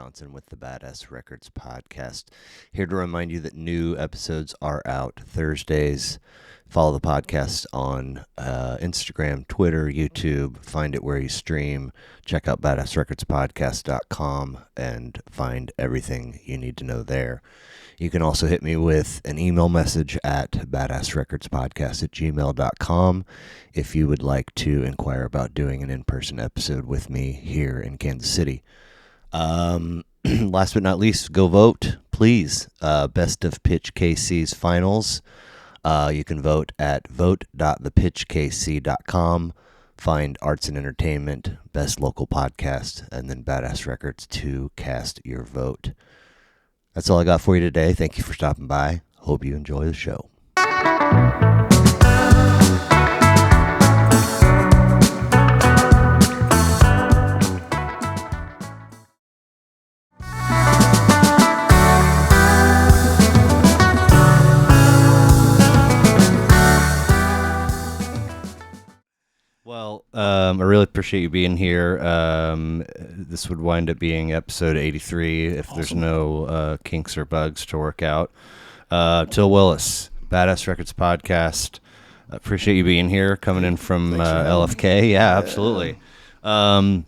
Johnson with the Badass Records podcast. Here to remind you that new episodes are out Thursdays. Follow the podcast on Instagram, Twitter, YouTube. Find it where you stream. Check out badassrecordspodcast.com and find everything you need to know there. You can also hit me with an email message at badassrecordspodcast@gmail.com if you would like to inquire about doing an in-person episode with me here in Kansas City. Last but not least, go vote, please. Best of Pitch KC's finals. You can vote at vote.thepitchkc.com. Find Arts and Entertainment, Best Local Podcast, and then Badass Records to cast your vote. That's all I got for you today. Thank you for stopping by. Hope you enjoy the show. Well, I really appreciate you being here. This would wind up being episode 83 if There's no kinks or bugs to work out. Til Willis, Badass Records Podcast. Appreciate you being here, coming in from LFK. Yeah, absolutely. The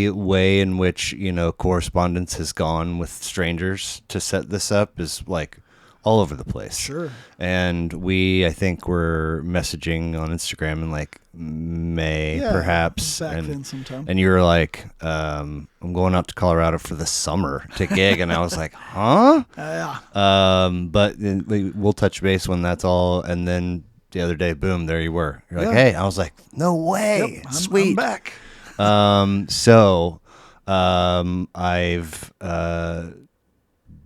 way in which, correspondence has gone with strangers to set this up is like all over the place. Sure. And I think we're messaging on Instagram in like May, perhaps. Back then sometime. And you were like, I'm going out to Colorado for the summer to gig. And I was like, huh? Yeah. But we'll touch base when that's all. And then the other day, boom, there you were. You're like, hey, I was like, no way. Yep, Sweet. I'm back. I've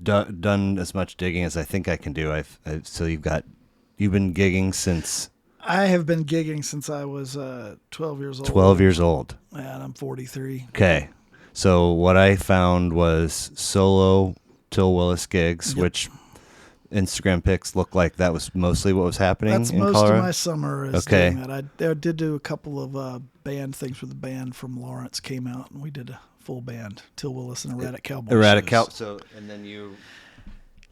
done as much digging as I think I can do. So you've been gigging since... I have been gigging since I was 12 years old. 12 years old. And I'm 43. Okay. So what I found was solo Til Willis gigs, which Instagram pics look like that was mostly what was happening in Colorado. That's most of my summer is doing that. I did do a couple of band things with the band from Lawrence came out, and we did a full band, Til Willis and Erratic Cowboys. Erratic Cowboys. So, and then you...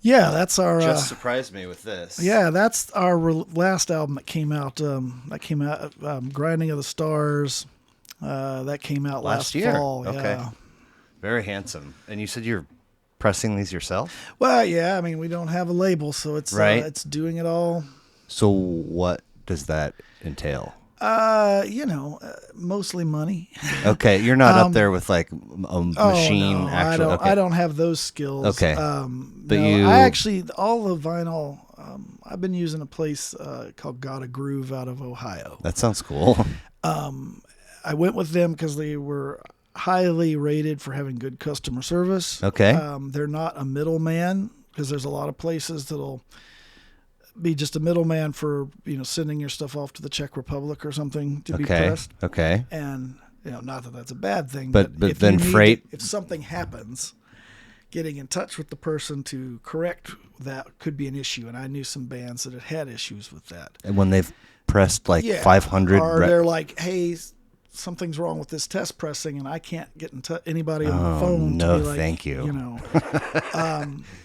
Yeah, that's our... Just surprised me with this. Yeah, that's our last album that came out. Grinding of the Stars. That came out last year. fall. Okay. Yeah. Very handsome. And you said you're pressing these yourself? Well, yeah. I mean, we don't have a label, so it's it's doing it all. So what does that entail? Mostly money. Okay, you're not up there with like a machine. No, actually, I don't have those skills. Okay, but I actually all the vinyl. I've been using a place called Got a Groove out of Ohio. That sounds cool. I went with them because they were highly rated for having good customer service. Okay, they're not a middleman because there's a lot of places that'll be just a middleman for sending your stuff off to the Czech Republic or something to be pressed. Okay. And not that that's a bad thing, but if then freight. If something happens, getting in touch with the person to correct that could be an issue. And I knew some bands that had issues with that. And when they've pressed like 500, or they're like, hey, something's wrong with this test pressing, and I can't get in touch anybody on the phone. No, to be like, thank you.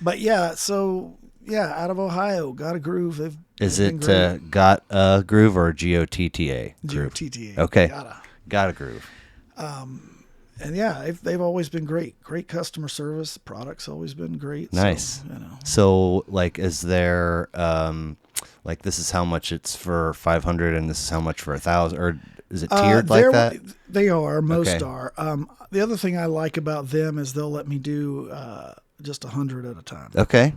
But yeah, so. Yeah, out of Ohio, Got a Groove. Is it Got a Groove or G-O-T-T-A? G-O-T-T-A. Okay. Got a Groove. And yeah, they've always been great. Great customer service. The product's always been great. Nice. So, So, like, is there, like, this is how much it's for 500 and this is how much for 1,000? Or is it tiered like that? They are. Most are. The other thing I like about them is they'll let me do just 100 at a time. Okay.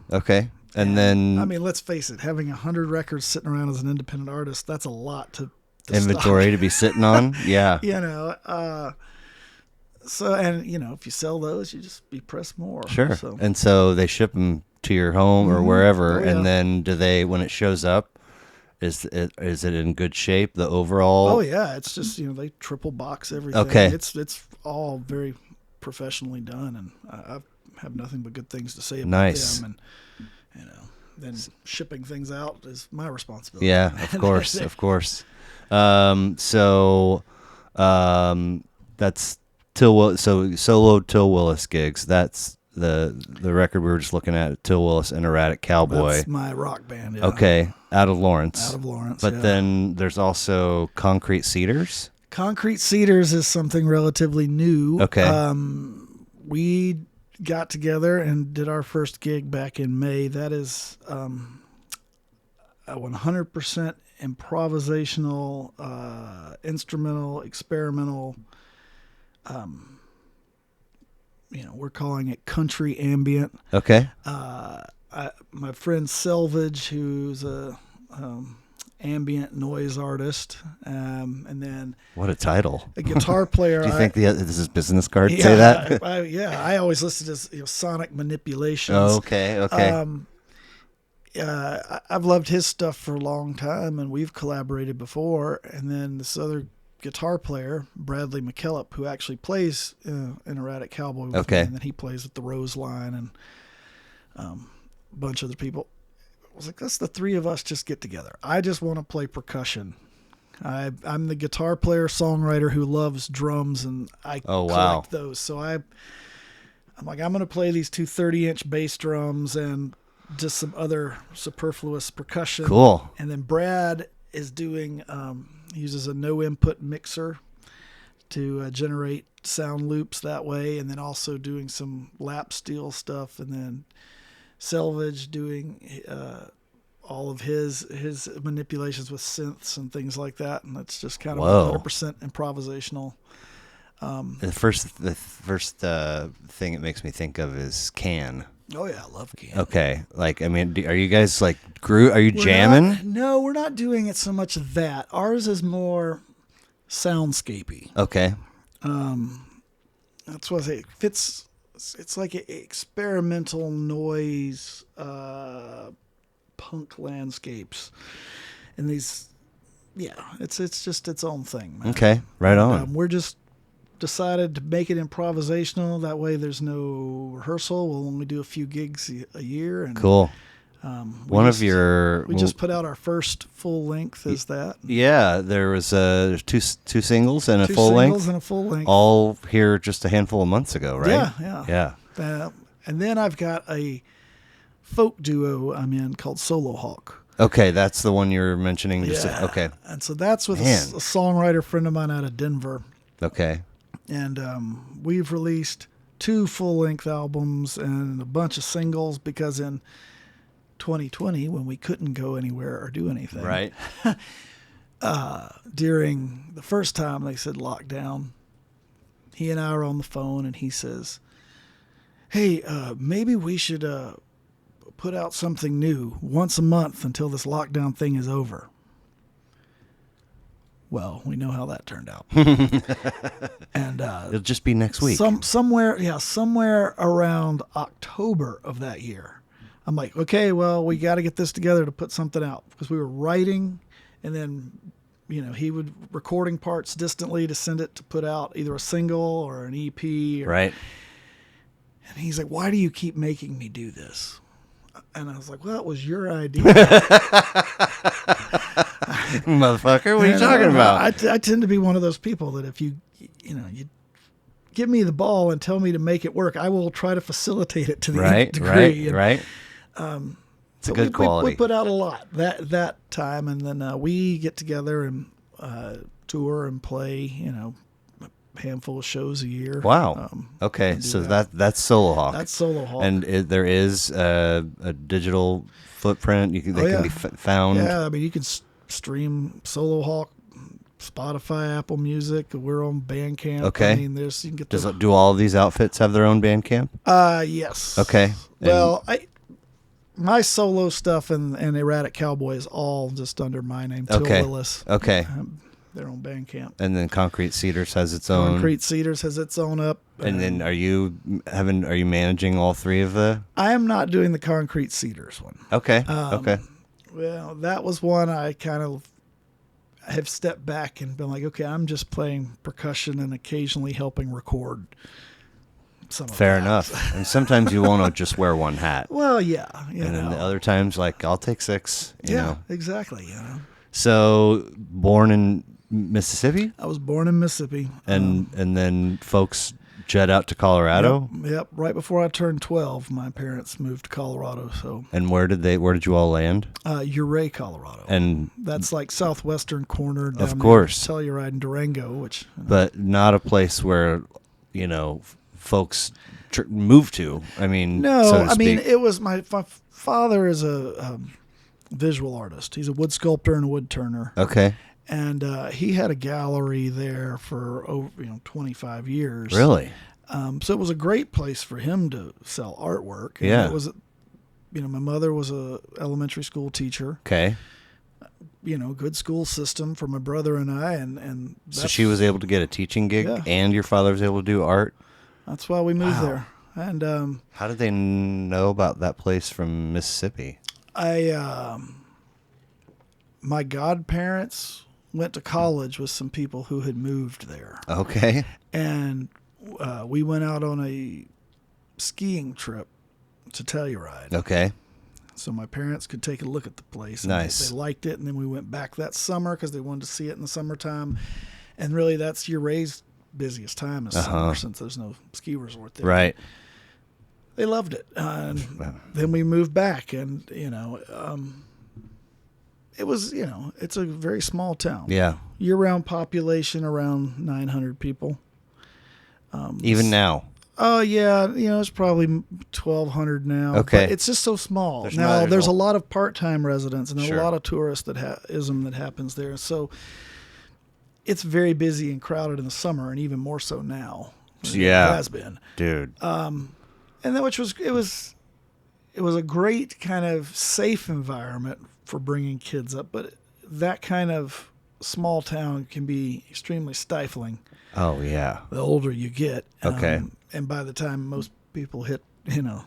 And then... I mean, let's face it, having 100 records sitting around as an independent artist, that's a lot to inventory stock. to be sitting on. Yeah. So, and, if you sell those, you just be pressed more. Sure. So. And so they ship them to your home or wherever. Oh, yeah. And then do they, when it shows up, is it in good shape, the overall? Oh, yeah. It's just, they triple box everything. Okay. It's all very professionally done. And I have nothing but good things to say about them. And, then shipping things out is my responsibility. Yeah, of course. That's So solo Til Willis gigs. That's the record we were just looking at. Til Willis and Erratic Cowboy. That's my rock band. Yeah. Okay, out of Lawrence. Out of Lawrence. But then there's also Concrete Cedars. Concrete Cedars is something relatively new. Okay. We got together and did our first gig back in May. That is a 100% improvisational, instrumental, experimental. We're calling it country ambient. Okay. My friend Selvage, who's a ambient noise artist, and then what a title! A guitar player. Do you think this is business card? Say that? I always listed as sonic manipulations. Oh, okay. I've loved his stuff for a long time, and we've collaborated before. And then this other guitar player, Bradley McKillop, who actually plays in Erratic Cowboy with me, and then he plays with the Rose Line and a bunch of other people. I was like, let's the three of us just get together. I just want to play percussion. I'm the guitar player, songwriter who loves drums, and I collect those. So I'm like, I'm going to play these two 30-inch bass drums and just some other superfluous percussion. Cool. And then Brad is doing, he uses a no-input mixer to generate sound loops that way, and then also doing some lap steel stuff, and then Selvage doing all of his manipulations with synths and things like that, and it's just kind of 100% improvisational. The first thing it makes me think of is Can. Oh yeah, I love Can. Okay, like I mean, are you guys like Are you jamming? No, we're not doing it so much of that. Ours is more soundscapey. Okay. That's what it fits. It's like an experimental noise, punk landscapes, and these, it's just its own thing, man. Okay, right on. We're just decided to make it improvisational. That way, there's no rehearsal. We'll only do a few gigs a year. And, cool. We just put out our first full length. Is that? Yeah, there was two singles and a full length. All here just a handful of months ago, right? Yeah. And then I've got a folk duo I'm in called Solo Hawk. Okay, that's the one you're mentioning. Okay. And so that's with a songwriter friend of mine out of Denver. Okay. And we've released 2 full-length albums and a bunch of singles because in 2020, when we couldn't go anywhere or do anything, right? During the first time they said lockdown, he and I are on the phone, and he says, "Hey, maybe we should put out something new once a month until this lockdown thing is over." Well, we know how that turned out. And it'll just be next week. Somewhere around October of that year. I'm like, okay, well, we got to get this together to put something out, because we were writing, and then, he would recording parts distantly to send it to put out either a single or an EP. Right. And he's like, "Why do you keep making me do this?" And I was like, "Well, it was your idea." Motherfucker, what are you talking about? I tend to be one of those people that if you give me the ball and tell me to make it work, I will try to facilitate it to the nth degree. Right. It's a good quality. We put out a lot that time, and then we get together and tour and play, a handful of shows a year. Wow. Okay, so that's Solo Hawk. That's Solo Hawk. And there is a digital footprint. Can be found. Yeah, I mean, you can stream Solo Hawk, Spotify, Apple Music. We're on Bandcamp. Okay. I mean, you can get do all of these outfits have their own Bandcamp? Yes. Okay. Well, my solo stuff and Erratic Cowboy is all just under my name, Til Willis. Okay. They're on Bandcamp. And then Concrete Cedars has its own. Concrete Cedars has its own up. And then are you managing all three of the? I am not doing the Concrete Cedars one. Okay. Okay. Well, that was one I kind of have stepped back and been like, okay, I'm just playing percussion and occasionally helping record. Fair enough. And sometimes you want to just wear one hat. Well, yeah. And then the other times, like, I'll take 6. You know. Exactly. So, born in Mississippi? I was born in Mississippi. And then folks jet out to Colorado? Yep. Right before I turned 12, my parents moved to Colorado. So. And where did you all land? Ouray, Colorado. And that's like southwestern corner down of course. Telluride and Durango, but not a place where, folks move to. I mean, no, so to speak. I mean, it was my father is a visual artist. He's a wood sculptor and a wood turner. Okay. And he had a gallery there for over 25 years. Really? So it was a great place for him to sell artwork. And yeah. It was, my mother was a elementary school teacher. Okay. Good school system for my brother and I, and so she was able to get a teaching gig, and your father was able to do art. That's why we moved there. And how did they know about that place from Mississippi? My godparents went to college with some people who had moved there. Okay. And we went out on a skiing trip to Telluride. Okay. So my parents could take a look at the place. Nice. They liked it, and then we went back that summer because they wanted to see it in the summertime. And really, that's Ouray's busiest time is summer, since there's no ski resort there. Right. They loved it. And then we moved back, and, it was, it's a very small town. Yeah. Year-round population around 900 people. Even now? Oh, yeah. It's probably 1,200 now. Okay. But it's just so small. There's a lot of part-time residents and a lot of tourists that happens there. So it's very busy and crowded in the summer, and even more so now. Yeah. It has been. Dude. And that it was a great kind of safe environment for bringing kids up, but that kind of small town can be extremely stifling. Oh, yeah. The older you get. Okay. And by the time most people hit,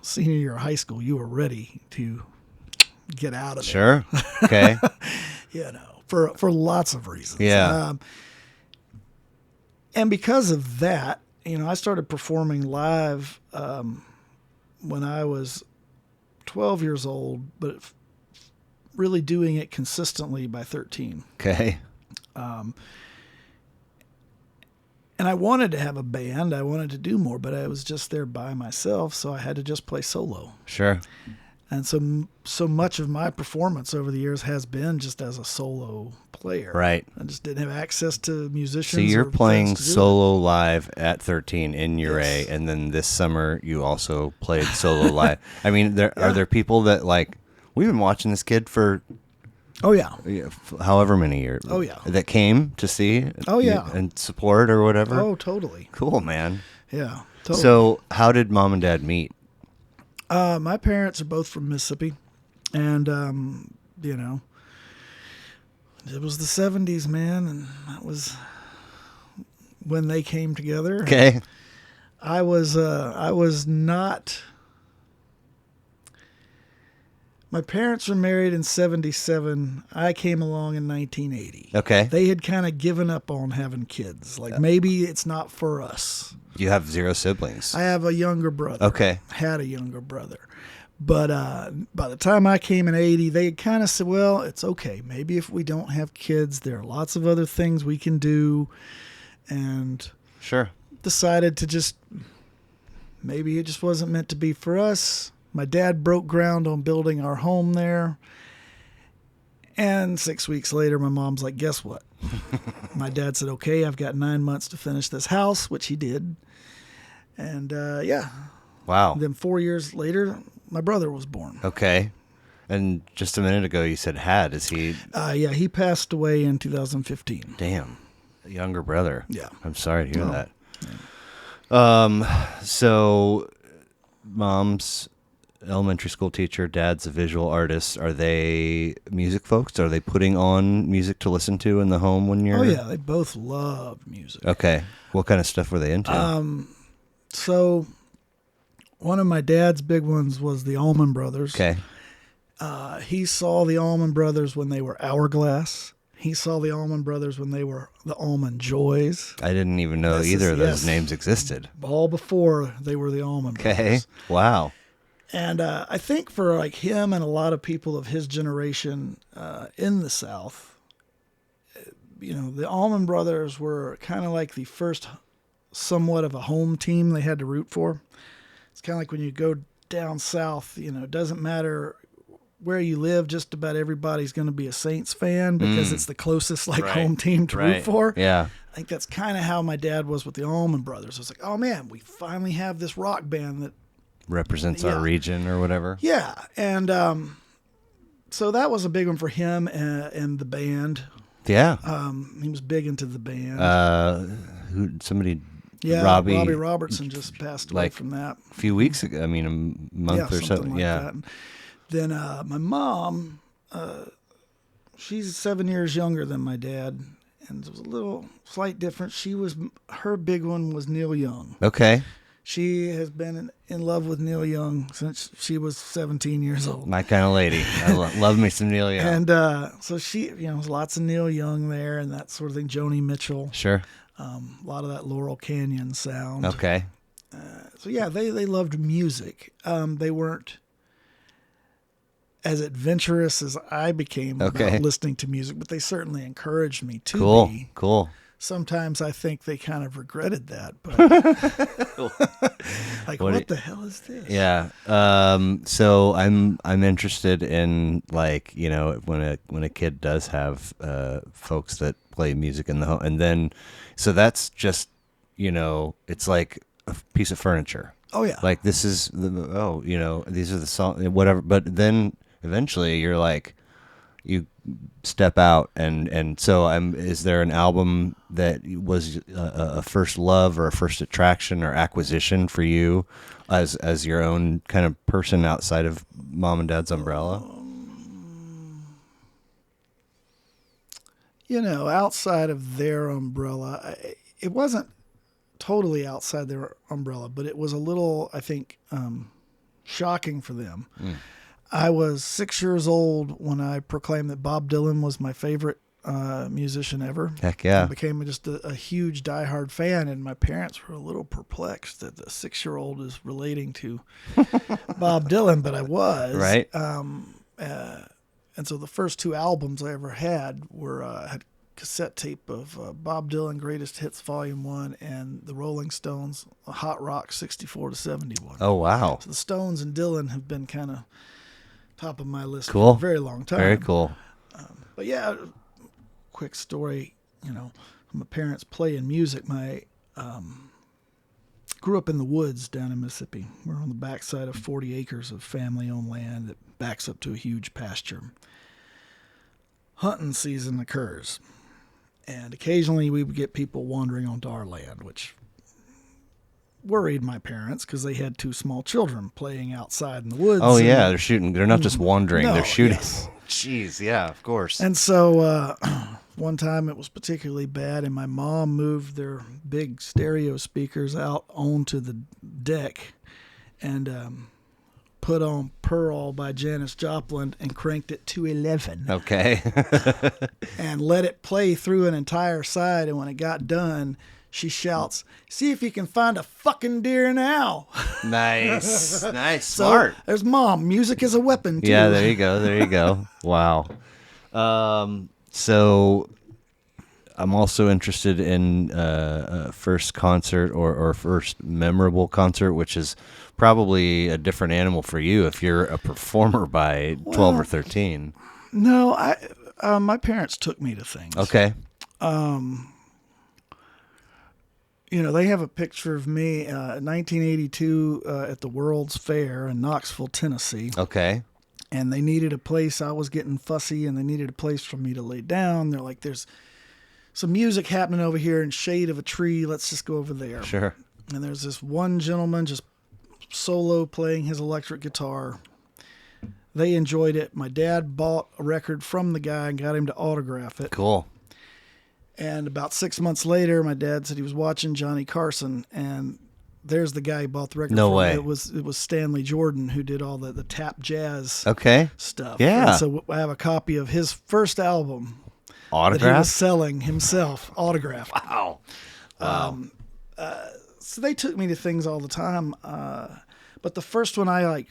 senior year of high school, you were ready to get out of there. Sure. Okay. For lots of reasons. Yeah. And because of that, I started performing live when I was 12 years old, but really doing it consistently by 13. Okay. And I wanted to have a band. I wanted to do more, but I was just there by myself, so I had to just play solo. Sure. And so much of my performance over the years has been just as a solo player. Right. I just didn't have access to musicians. So you're playing solo live at 13 in Ouray, yes. And then this summer you also played solo live. I mean, are there people that we've been watching this kid for... Oh, yeah. However many years. Oh, yeah. That came to see. Oh, yeah. And support or whatever. Oh, totally. Cool, man. Yeah, totally. So how did mom and dad meet? My parents are both from Mississippi. And, it was the 70s, man. And that was when they came together. Okay. I was not... My parents were married in 1977. I came along in 1980. Okay. They had kind of given up on having kids. Maybe it's not for us. You have 0 siblings. I have a younger brother. Okay. Had a younger brother. But by the time I came in 1980, they had kind of said, well, it's okay. Maybe if we don't have kids, there are lots of other things we can do. And sure. Decided to maybe it just wasn't meant to be for us. My dad broke ground on building our home there. And 6 weeks later, my mom's like, guess what? My dad said, okay, I've got 9 months to finish this house, which he did. And, Wow. And then 4 years later, my brother was born. Okay. And just a minute ago, you said is he? Yeah, he passed away in 2015. Damn. A younger brother. Yeah. I'm sorry to hear that. Yeah. So mom's elementary school teacher, dad's a visual artist. Are they music folks? Are they putting on music to listen to in the home when you're... Oh, yeah. They both love music. Okay. What kind of stuff were they into? So one of my dad's big ones was the Allman Brothers. Okay. He saw the Allman Brothers when they were Hourglass. He saw the Allman Brothers when they were the Allman Joys. I didn't even know either of those names existed. All before they were the Allman Brothers. Okay. Wow. And I think for him and a lot of people of his generation in the South, the Allman Brothers were kind of like the first somewhat of a home team they had to root for. It's kind of like when you go down south, it doesn't matter where you live, just about everybody's going to be a Saints fan because it's the closest home team to root for. Yeah. I think that's kind of how my dad was with the Allman Brothers. I was like, oh man, we finally have this rock band that represents our region or whatever. Yeah. And so that was a big one for him and the band. Yeah. He was big into the band. Robbie Robertson just passed away from that. A few weeks ago. I mean, a month or so. That. And then my mom, she's 7 years younger than my dad, and it was a little slight difference. Her big one was Neil Young. Okay. She has been in love with Neil Young since she was 17 years old. My kind of lady. I love me some Neil Young. And so she, there's lots of Neil Young there and that sort of thing. Joni Mitchell. Sure. A lot of that Laurel Canyon sound. Okay. So yeah, they loved music. They weren't as adventurous as I became about listening to music, but they certainly encouraged me to be. Cool. Sometimes I think they kind of regretted that, but what the hell is this? Yeah. So I'm interested in when a kid does have folks that play music in the home, and then so that's just it's like a piece of furniture. Oh yeah. Like this is these are the songs, whatever. But then eventually you're like, you step out and so is there an album that was a first love or a first attraction or acquisition for you as your own kind of person outside of mom and dad's umbrella? Outside of their umbrella, it wasn't totally outside their umbrella, but it was a little, I think, shocking for them. I was 6 years old when I proclaimed that Bob Dylan was my favorite musician ever. Heck yeah. I became just a huge diehard fan, and my parents were a little perplexed that the 6-year-old is relating to Bob Dylan, but I was. Right. And so the first two albums I ever had were had cassette tape of Bob Dylan Greatest Hits Volume 1 and the Rolling Stones Hot Rock 64 to 71. Oh, wow. So the Stones and Dylan have been kind of top of my list for a very long time. Very cool. But yeah, quick story, my parents playing music. My grew up in the woods down in Mississippi. We're on the backside of 40 acres of family-owned land that backs up to a huge pasture. Hunting season occurs, and occasionally we would get people wandering onto our land, which worried my parents because they had two small children playing outside in the woods. Oh yeah, they're shooting. They're not just wandering; they're shooting. Yes. Jeez, yeah, of course. And so one time it was particularly bad, and my mom moved their big stereo speakers out onto the deck and put on "Pearl" by Janis Joplin and cranked it to 11. Okay. And let it play through an entire side, and when it got done, she shouts, "See if you can find a fucking deer now." Nice. Nice. So, smart. There's mom. Music is a weapon, too. Yeah, there you go. There you go. Wow. So I'm also interested in first concert or first memorable concert, which is probably a different animal for you if you're a performer by 12 or 13. No, my parents took me to things. Okay. They have a picture of me in 1982 at the World's Fair in Knoxville, Tennessee. Okay. And they needed a place. I was getting fussy, and they needed a place for me to lay down. They're like, "There's some music happening over here in shade of a tree. Let's just go over there." Sure. And there's this one gentleman just solo playing his electric guitar. They enjoyed it. My dad bought a record from the guy and got him to autograph it. Cool. And about 6 months later, my dad said he was watching Johnny Carson, and there's the guy he bought the record No from. way. It was Stanley Jordan who did all the tap jazz stuff. Yeah. And so I have a copy of his first album Autograph? that he was selling himself, autographed. Wow. So they took me to things all the time. But the first one I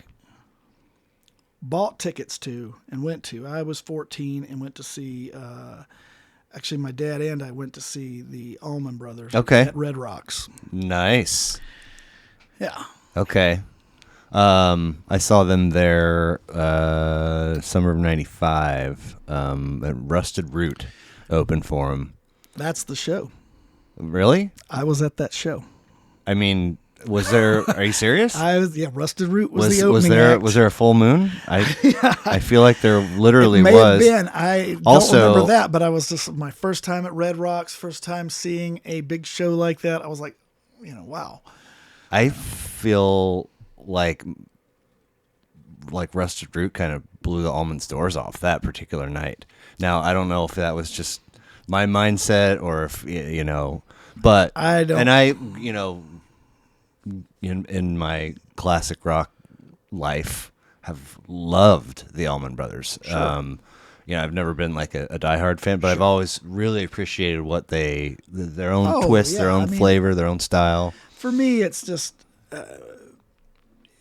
bought tickets to and went to, I was 14 and went to see Actually, my dad and I went to see the Allman Brothers at Red Rocks. Nice. Yeah. Okay. I saw them there summer of '95. At Rusted Root opened for them. That's the show. Really? I was at that show. I mean, was there? Are you serious? Rusted Root was the opening act. Was there a full moon? I feel like there literally may was. Have been. I don't remember that, but I was just my first time at Red Rocks, first time seeing a big show like that. I was like, wow. I feel like Rusted Root kind of blew the Almonds' doors off that particular night. Now, I don't know if that was just my mindset or if, but I don't. And I, in my classic rock life, have loved the Allman Brothers. Sure. I've never been like a diehard fan, but I've always really appreciated what their own twist, their own flavor, their own style. For me, it's just,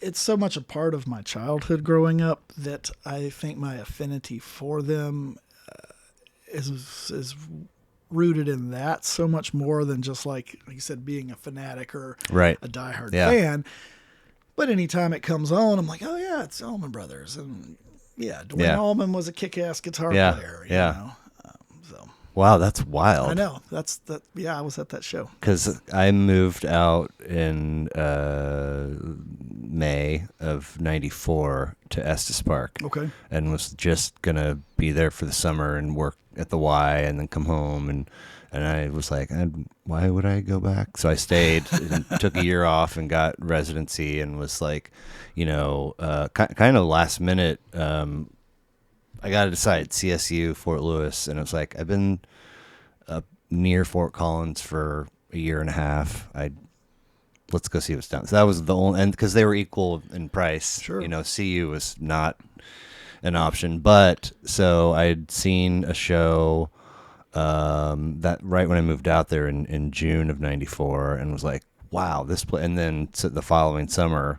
it's so much a part of my childhood growing up that I think my affinity for them is rooted in that so much more than just like you said, being a fanatic or a diehard fan. But anytime it comes on, I'm like, oh yeah, it's Allman Brothers, and Dwayne Allman was a kick-ass guitar player. You know? Wow, that's wild. I know. I was at that show. Because I moved out in May of '94 to Estes Park. Okay. And was just going to be there for the summer and work at the Y and then come home. And I was like, why would I go back? So I stayed and took a year off and got residency and was like, kind of last minute. I got to decide CSU, Fort Lewis, and it was like I've been up near Fort Collins for a year and a half. Let's go see what's down. So that was the only, and because they were equal in price, sure. CU was not an option. But so I'd seen a show that right when I moved out there in June of '94, and was like, wow, this play. And then the following summer,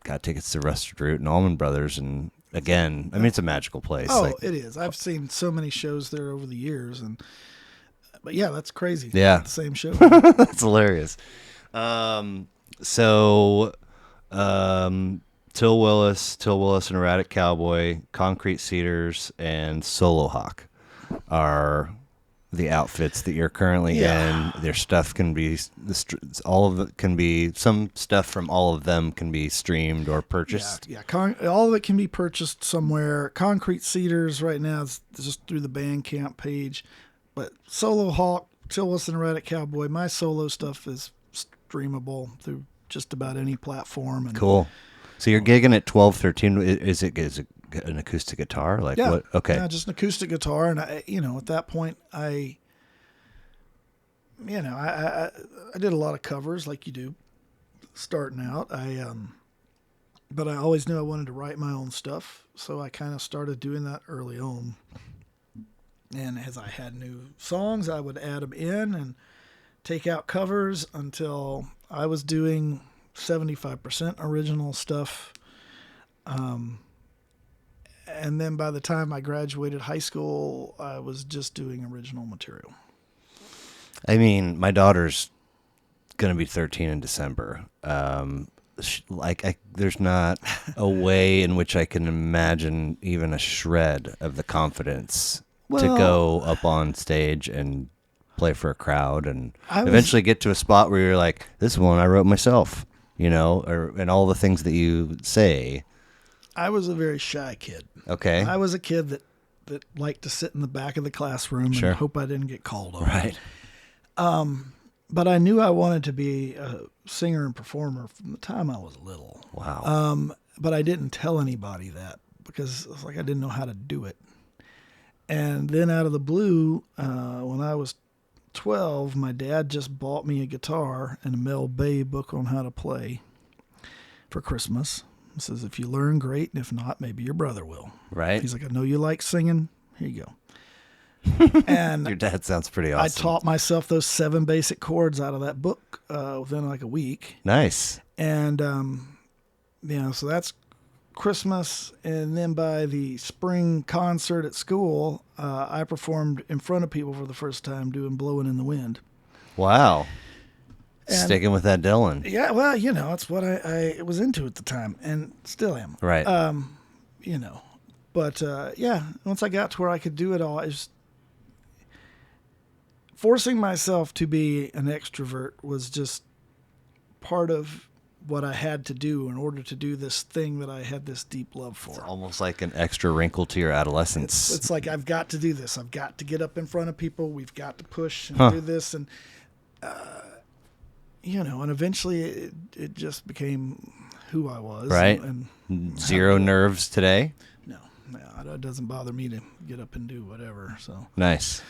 got tickets to Rusted Root and Allman Brothers, and again, I mean, it's a magical place. Oh, it is. I've seen so many shows there over the years, but yeah, that's crazy. Yeah, the same show. That's hilarious. Til Willis and Erratic Cowboy, Concrete Cedars, and Solo Hawk are the outfits that you're currently in. Their stuff can be all of it can be, some stuff from all of them can be streamed or purchased. All of it can be purchased somewhere. Concrete Cedars right now is just through the Bandcamp page, but Solo Hawk, Til Willis and Erratic Cowboy, my solo stuff is streamable through just about any platform. And cool. So you're gigging at 1213. Is it an acoustic guitar? What? Okay. Yeah, just an acoustic guitar. And I, at that point I did a lot of covers like you do starting out. But I always knew I wanted to write my own stuff. So I kind of started doing that early on. And as I had new songs, I would add them in and take out covers until I was doing 75% original stuff. And then by the time I graduated high school, I was just doing original material. I mean, my daughter's going to be 13 in December. There's not a way in which I can imagine even a shred of the confidence to go up on stage and play for a crowd and eventually get to a spot where you're like, this one I wrote myself, and all the things that you say. I was a very shy kid. Okay. I was a kid that liked to sit in the back of the classroom and hope I didn't get called on. Right. But I knew I wanted to be a singer and performer from the time I was little. Wow. But I didn't tell anybody that because it was like I didn't know how to do it. And then out of the blue, when I was 12, my dad just bought me a guitar and a Mel Bay book on how to play for Christmas. He says, if you learn, great, and if not, maybe your brother will. Right. He's like, I know you like singing. Here you go. And your dad sounds pretty awesome. I taught myself those 7 basic chords out of that book within like a week. Nice. And, so that's Christmas, and then by the spring concert at school, I performed in front of people for the first time doing Blowing in the Wind. Wow. And sticking with that Dylan. Yeah, well, it's what I was into at the time and still am. Right. But once I got to where I could do it all, I just forcing myself to be an extrovert was just part of what I had to do in order to do this thing that I had this deep love for. It's almost like an extra wrinkle to your adolescence. It's like, I've got to do this. I've got to get up in front of people. We've got to push and do this. And, and eventually it just became who I was. Right. And Zero nerves today? No, it doesn't bother me to get up and do whatever. So nice.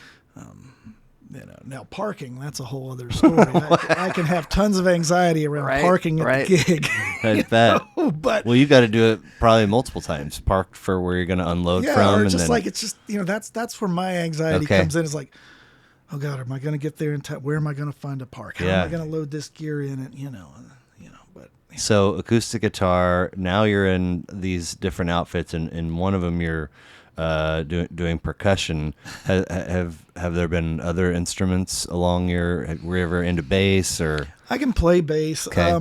Now parking, that's a whole other story. I can have tons of anxiety around parking at the gig. I bet. But you got to do it probably multiple times. Park for where you're going to unload from. Or just it's just, that's where my anxiety comes in. It's like, oh God, am I going to get there in time? Where am I going to find a park? How am I going to load this gear in it? But. So acoustic guitar, now you're in these different outfits, and one of them you're doing percussion. Have there been other instruments along were you ever into bass or? I can play bass. Okay.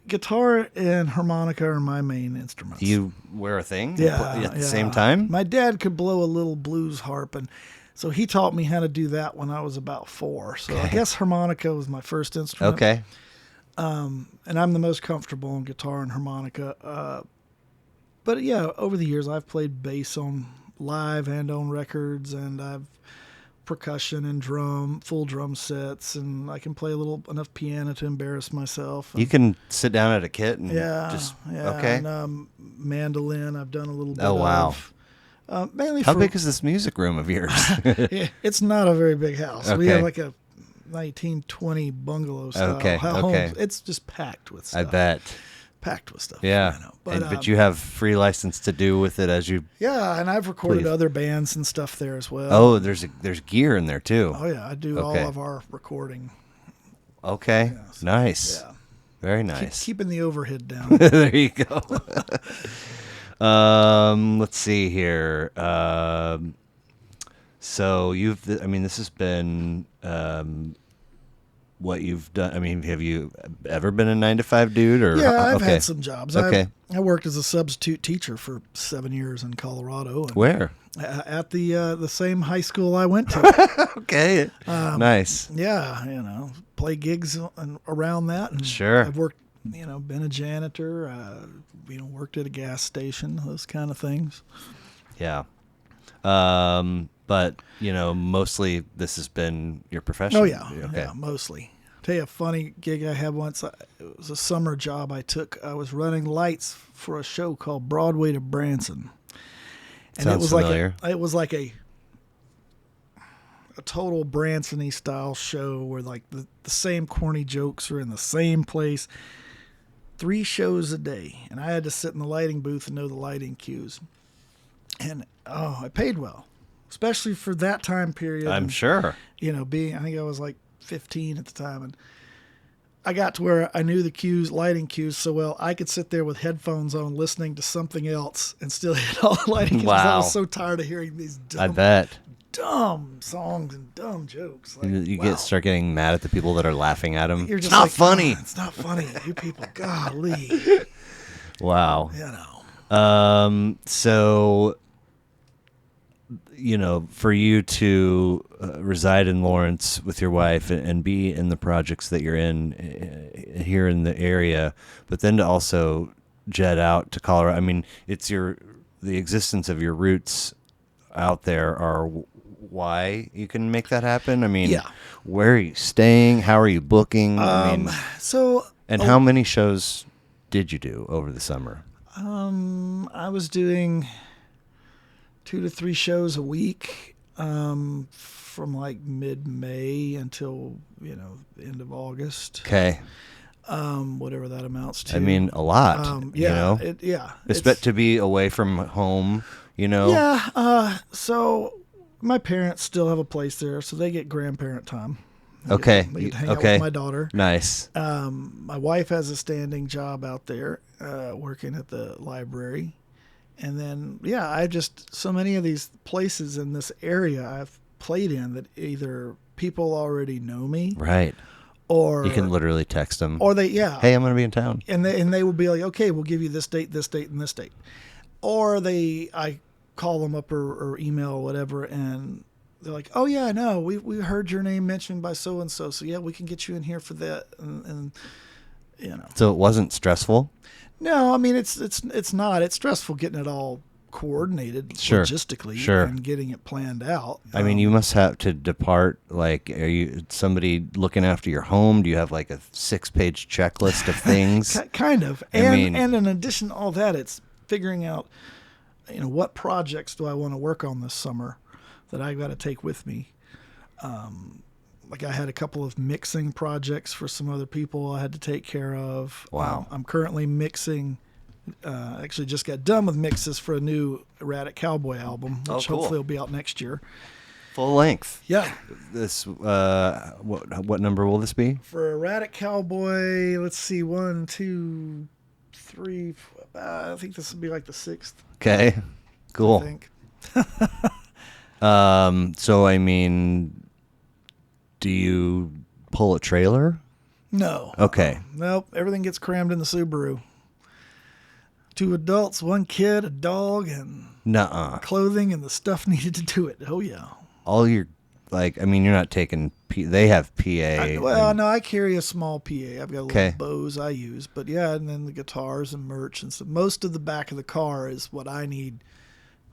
Guitar and harmonica are my main instruments. Do you wear a thing at the same Yeah. time? My dad could blow a little blues harp, and so he taught me how to do that when I was about 4. So I guess harmonica was my first instrument. Okay. And I'm the most comfortable on guitar and harmonica. But yeah, over the years I've played bass on live and on records, and I've percussion and full drum sets, and I can play enough piano to embarrass myself. You can sit down at a kit and okay. And mandolin I've done a little bit. Oh wow. Of. Mainly How big is this music room of yours? It's not a very big house. Okay. We have like a 1920 bungalow style home. It's just packed with stuff. I bet. Packed with stuff. Yeah. But you have free license to do with it as you. Yeah, and I've recorded other bands and stuff there as well. Oh, there's gear in there too. Oh yeah, I do all of our recording. Okay. Yeah, so, nice. Yeah. Very nice. Keeping the overhead down. There you go. Let's see here. So this has been what you've done. I mean, have you ever been a 9-to-5 dude? Or yeah, I've had some jobs. Okay. I worked as a substitute teacher for 7 years in Colorado. Where? At the same high school I went to. Okay. Nice. Yeah, play gigs around that. And sure. I've worked, been a janitor, worked at a gas station, those kind of things. Yeah. But, mostly this has been your profession. Oh, yeah. Okay. Yeah, mostly. I'll tell you a funny gig I had once. It was a summer job I took. I was running lights for a show called Broadway to Branson. And Sounds familiar. It was like a total Branson-y style show where like the same corny jokes are in the same place. 3 shows a day. And I had to sit in the lighting booth and know the lighting cues. And, I paid well. Especially for that time period. I'm sure. I think I was like 15 at the time. And I got to where I knew the lighting cues so well, I could sit there with headphones on listening to something else and still hit all the lighting cues. Wow. I was so tired of hearing these dumb songs and dumb jokes. Like, you start getting mad at the people that are laughing at them. You're just it's not funny. It's not funny. You people, golly. Wow. So, for you to reside in Lawrence with your wife and be in the projects that you're in here in the area, but then to also jet out to Colorado. I mean, the existence of your roots out there are why you can make that happen. I mean, where are you staying? How are you booking? And how many shows did you do over the summer? I was doing 2 to 3 shows a week from like mid-May until the end of August. Okay. Whatever that amounts to. I mean, a lot. It's to be away from home. Yeah. So my parents still have a place there, so they get grandparent time. Okay. I get to hang out with my daughter. Nice. My wife has a standing job out there, working at the library. And then, I just, so many of these places in this area I've played in that either people already know me. Right. Or you can literally text them. Or they, hey, I'm going to be in town. And they will be like, okay, we'll give you this date, and this date. Or I call them up or email or whatever, and they're like, oh yeah, no, we heard your name mentioned by so and so, yeah, we can get you in here for that, and So it wasn't stressful? No, I mean it's not. It's stressful getting it all coordinated logistically and getting it planned out. I mean, you must have to depart. Like, are you somebody looking after your home? Do you have like a 6-page checklist of things? Kind of. And in addition to all that, it's figuring out, what projects do I want to work on this summer that I've got to take with me. Like I had a couple of mixing projects for some other people I had to take care of. Wow. I'm currently mixing. Actually, just got done with mixes for a new Erratic Cowboy album, which hopefully will be out next year. Full length. Yeah. This what number will this be? For Erratic Cowboy, let's see, 1, 2, 3. I think this will be like the 6th. Okay. Cool. I think. So I mean, do you pull a trailer? No. Okay. Nope. Everything gets crammed in the Subaru. 2 adults, 1 kid, a dog, and clothing and the stuff needed to do it. Oh yeah. All your you're not taking. They have PA. No, I carry a small PA. I've got a little Bose I use, but and then the guitars and merch and stuff. Most of the back of the car is what I need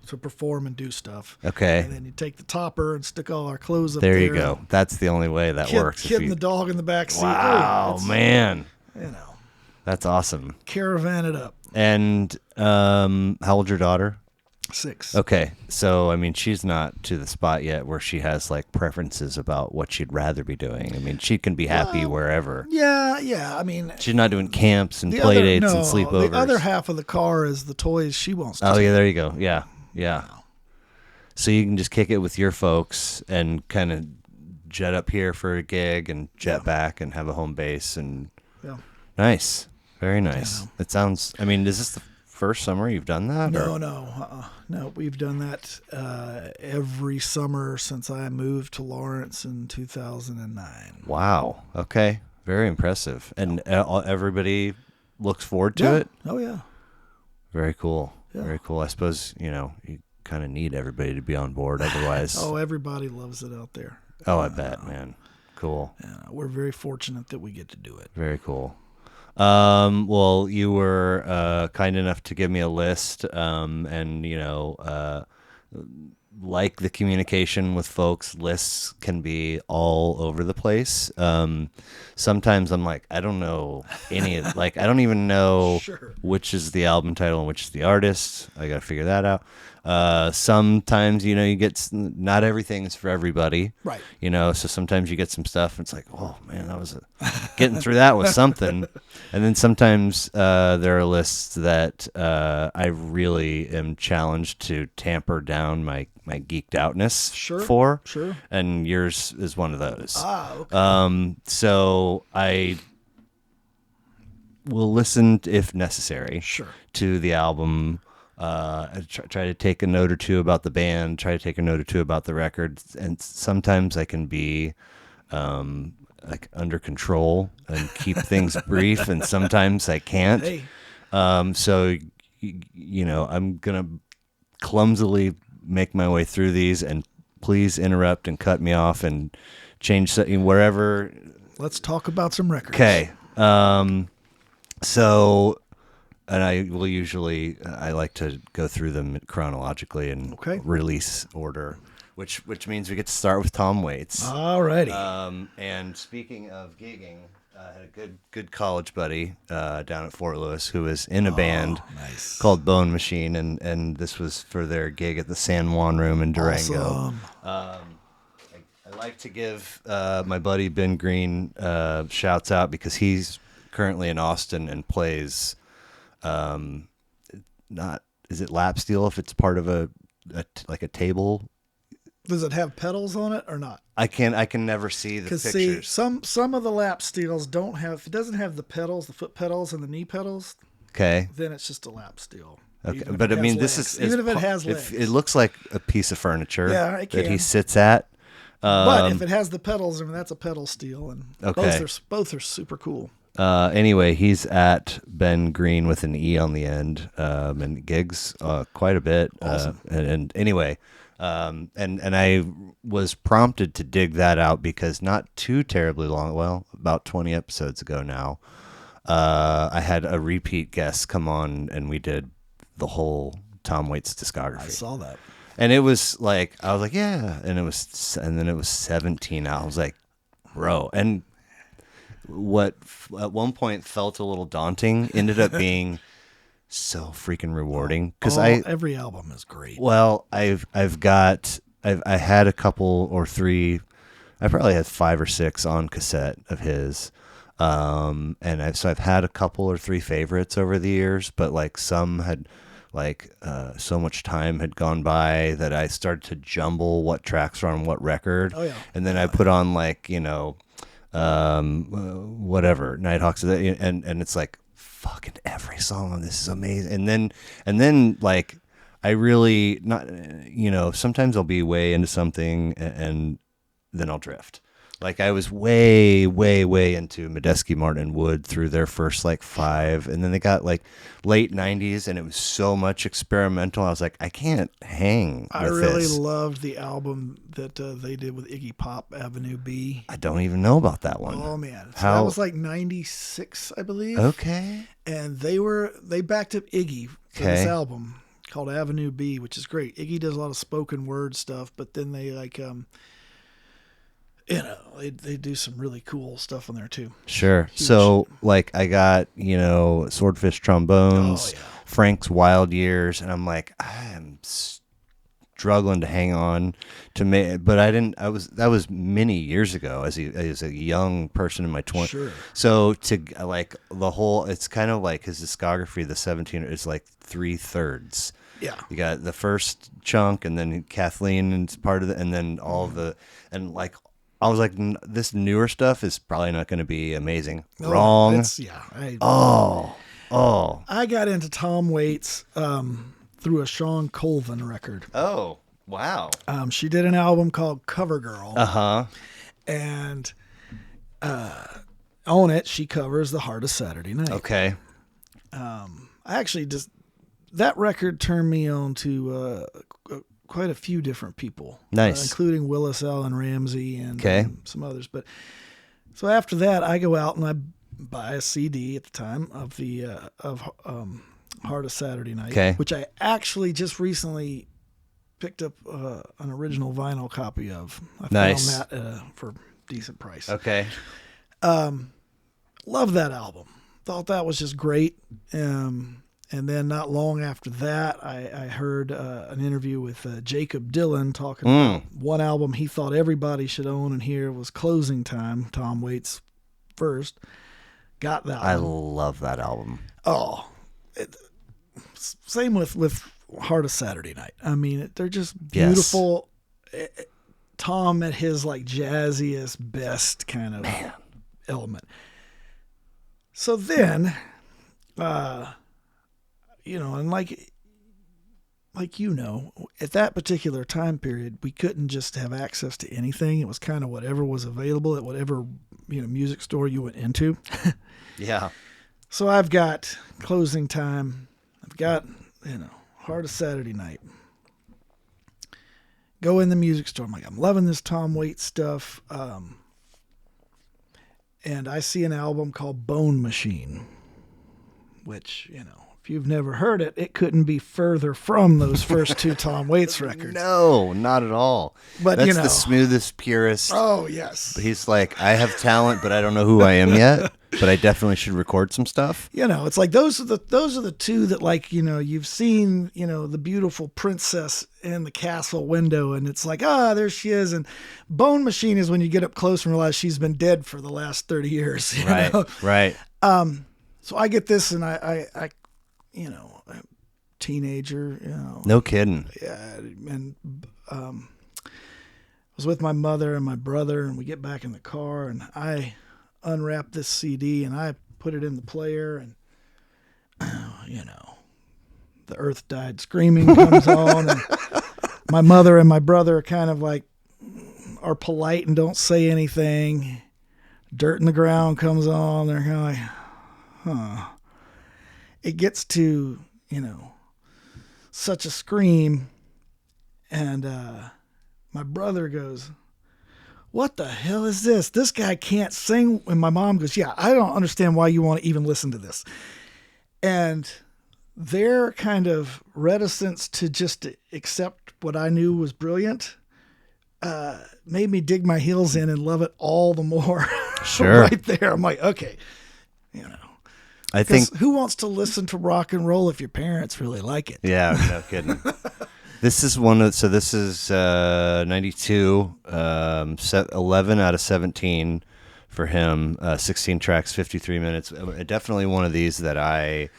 to perform and do stuff. Okay. And then you take the topper and stick all our clothes up there. There you go. That's the only way that works. Kid and the dog in the back seat. Wow, man. That's awesome. Caravan it up. And how old's your daughter? 6. Okay. So, I mean, she's not to the spot yet where she has like preferences about what she'd rather be doing. I mean, she can be happy wherever. Yeah. I mean, she's not doing camps and play dates and sleepovers. The other half of the car is the toys she wants to take. Yeah, there you go. Yeah. So you can just kick it with your folks and kind of jet up here for a gig and jet back and have a home base and nice. Very nice. Yeah. It sounds, I mean, is this the first summer you've done that? No, we've done that every summer since I moved to Lawrence in 2009. Wow. Okay. Very impressive. And everybody looks forward to it? Oh, yeah. Very cool. Yeah. Very cool. I suppose, you kind of need everybody to be on board otherwise. Everybody loves it out there. I bet, man. Cool. Yeah, we're very fortunate that we get to do it. Very cool. Well, you were kind enough to give me a list, and like the communication with folks, lists can be all over the place. Sometimes I'm like, I don't know any of, I don't even know which is the album title and which is the artist. I got to figure that out. Sometimes, you get, not everything is for everybody. Right. So sometimes you get some stuff and it's like, oh man, that was getting through that was something. And then sometimes, there are lists that, I really am challenged to tamper down my geeked outness for. Sure. And yours is one of those. Okay. So I will listen if necessary to the album. Try to take a note or two about the band, try to take a note or two about the records, and sometimes I can be under control and keep things brief, and sometimes I can't. Hey. So I'm gonna clumsily make my way through these, and please interrupt and cut me off and change wherever. Let's talk about some records. Okay. So. And I will usually, I like to go through them chronologically in release order, which means we get to start with Tom Waits. Alrighty. And speaking of gigging, I had a good college buddy down at Fort Lewis who was in a band called Bone Machine, and this was for their gig at the San Juan Room in Durango. Awesome. I like to give my buddy Ben Green shouts out because he's currently in Austin and plays... is it lap steel if it's part of a table Does it have pedals on it or not? I can never see the pictures. See, some of the lap steels don't have. If it doesn't have the pedals, the foot pedals and the knee pedals, okay, then it's just a lap steel. Okay, but I mean, this is even if it has legs. It looks like a piece of furniture that he sits at. But if it has the pedals, I mean, that's a pedal steel, and okay. both are super cool. Anyway, he's at Ben Green with an E on the end, and gigs quite a bit. Awesome. And anyway, and I was prompted to dig that out because not too terribly long, well, about 20 episodes ago now, I had a repeat guest come on, and we did the whole Tom Waits discography. I saw that. And it was like, I was like, yeah. And then it was 17. I was like, bro. And what at one point felt a little daunting ended up being so freaking rewarding. Because every album is great. Well, I had a couple or three, I probably had 5 or 6 on cassette of his. And I've had a couple or 3 favorites over the years, but like some had so much time had gone by that I started to jumble what tracks are on what record. Oh yeah. And then I put on whatever Nighthawks, and it's like fucking every song on this is amazing. And then like I really not sometimes I'll be way into something and then I'll drift. Like I was way, way, way into Medeski, Martin, and Wood through their first 5, and then they got late 90s, and it was so much experimental. I was like, I can't hang with this. I really loved the album that they did with Iggy Pop, Avenue B. I don't even know about that one. Oh man, so that was 96, I believe. Okay. And they backed up Iggy for this album called Avenue B, which is great. Iggy does a lot of spoken word stuff, but then they they do some really cool stuff on there tue. Sure. Huge. So I got, Swordfish Trombones, Frank's Wild Years, and I'm like, I'm struggling to hang on to me, but that was many years ago as a young person in my 20s. Sure. So to the whole, it's kind of like his discography, the 17 is 3/3. Yeah. You got the first chunk, and then Kathleen is part of it, and then all I was like, this newer stuff is probably not going to be amazing. Wrong. I got into Tom Waits through a Sean Colvin record. Oh, wow. She did an album called Cover Girl. Uh-huh. And on it, she covers The Hardest Saturday Night. Okay. I actually that record turned me on to quite a few different people. Nice. Including Willis Allen Ramsey and some others. But so after that, I go out and I buy a CD at the time of the Hardest Saturday Night, which I actually just recently picked up an original vinyl copy of. I found that for a decent price. Okay. Love that album. Thought that was just great. And then not long after that, I heard an interview with Jacob Dylan talking about one album he thought everybody should own and hear was Closing Time, Tom Waits' first. Got that I one. love that album. Oh, same with Hardest Saturday Night. I mean, they're just beautiful. Yes. Tom at his jazziest, best kind of element. So then... and at that particular time period, we couldn't just have access to anything. It was kind of whatever was available at whatever, music store you went into. Yeah. So I've got Closing Time. I've got, Hardest Saturday Night. Go in the music store. I'm like, I'm loving this Tom Waits stuff. And I see an album called Bone Machine, which, if you've never heard it, it couldn't be further from those first 2 Tom Waits records. No, not at all. But that's the smoothest, purest. Oh, yes. He's like, I have talent, but I don't know who I am yet. But I definitely should record some stuff. It's like those are the 2 that you've seen, the beautiful princess in the castle window, and it's like, there she is. And Bone Machine is when you get up close and realize she's been dead for the last 30 years. Right. So I get this, and I teenager, No kidding. Yeah, and was with my mother and my brother, and we get back in the car, and I unwrap this CD, and I put it in the player, and, The Earth Died Screaming comes on, and my mother and my brother are kind of like, are polite and don't say anything. Dirt in the Ground comes on, they're kind of like, huh. It gets to, such a scream, and my brother goes, what the hell is this? This guy can't sing. And my mom goes, yeah, I don't understand why you want to even listen to this. And their kind of reticence to just accept what I knew was brilliant made me dig my heels in and love it all the more. Sure. Right there. I'm like, okay, I think who wants to listen to rock and roll if your parents really like it? Yeah, no kidding. This is this is 92, 11 out of 17 for him, 16 tracks, 53 minutes. Definitely one of these that I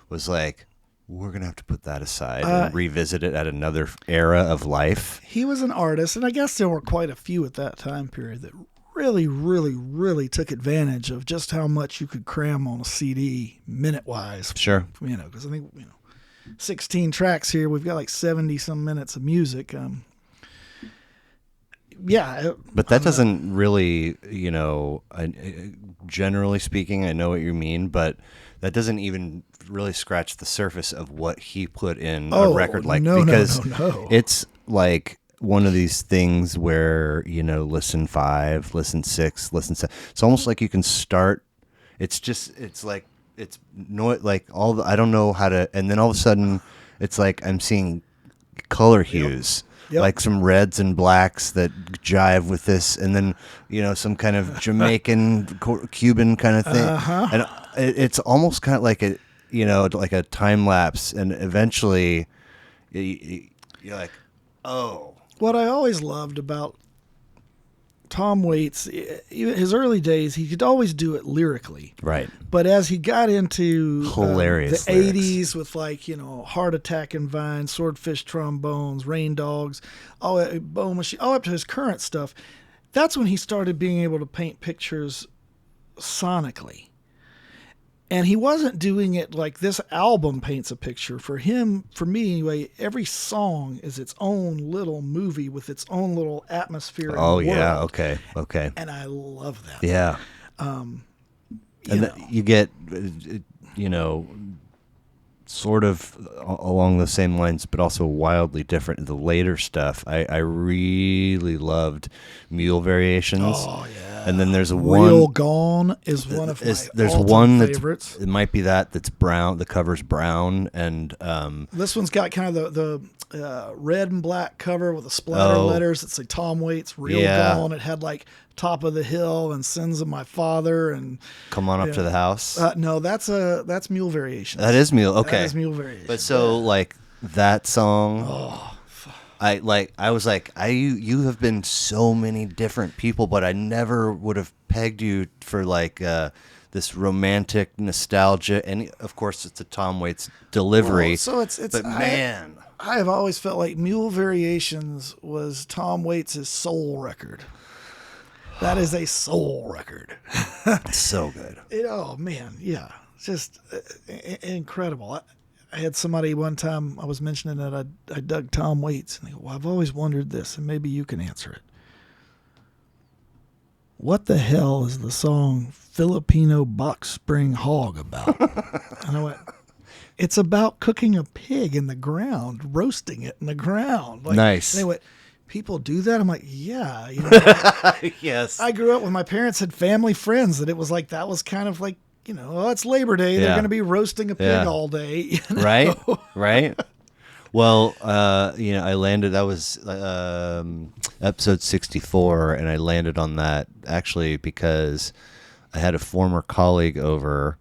was like, we're going to have to put that aside and revisit it at another era of life. He was an artist, and I guess there were quite a few at that time period that really, really, really took advantage of just how much you could cram on a CD minute-wise. Sure. Because I think, 16 tracks here. We've got like 70-some minutes of music. But that doesn't really, generally speaking, I know what you mean, but that doesn't even really scratch the surface of what he put in a record like. No. It's like one of these things where, listen 5, listen 6, listen 7. It's almost like you can start. I don't know how to, and then all of a sudden it's like I'm seeing color hues. Yep. Like some reds and blacks that jive with this, and then some kind of Jamaican, Cuban kind of thing, and it's almost kind of like like a time lapse, and eventually you're like, oh. What I always loved about Tom Waits, even his early days, he could always do it lyrically. Right. But as he got into hilarious the lyrics. 80s with Heart Attack and Vine, Swordfish Trombones, Rain Dogs, Bone Machine, all up to his current stuff, that's when he started being able to paint pictures sonically. And he wasn't doing it like this album paints a picture. For him, for me anyway, every song is its own little movie with its own little atmosphere. Oh, yeah. Okay. And I love that. Yeah. You get, sort of along the same lines, but also wildly different. The later stuff, I really loved Mule Variations. Oh, yeah. And then there's Real Gone is one of my all-time favorites. It might be that's brown. The cover's brown, and this one's got kind of the red and black cover with the splatter letters. It's like Tom Waits, Real Gone. It had like Top of the Hill and Sins of My Father and Come On Up to the House. No, that's Mule Variations. That is Mule. Okay, that is Mule Variations. But like that song. Oh. I was like, you have been so many different people, but I never would have pegged you for this romantic nostalgia, and of course it's a Tom Waits delivery. Well, so it's but man, I have always felt like Mule Variations was Tom Waits' soul record. That is a soul record. It's so good. Oh man, yeah, just incredible. I had somebody one time, I was mentioning that I dug Tom Waits, and they go, well, I've always wondered this, and maybe you can answer it. What the hell is the song Filipino Box Spring Hog about? And I went, it's about cooking a pig in the ground, roasting it in the ground. Nice. And they went, people do that? I'm like, yeah. Yes. I grew up when my parents had family friends that it was like, that was kind of like, it's Labor Day. They're going to be roasting a pig all day. Right. Well, I landed, that was episode 64, and I landed on that actually because I had a former colleague over.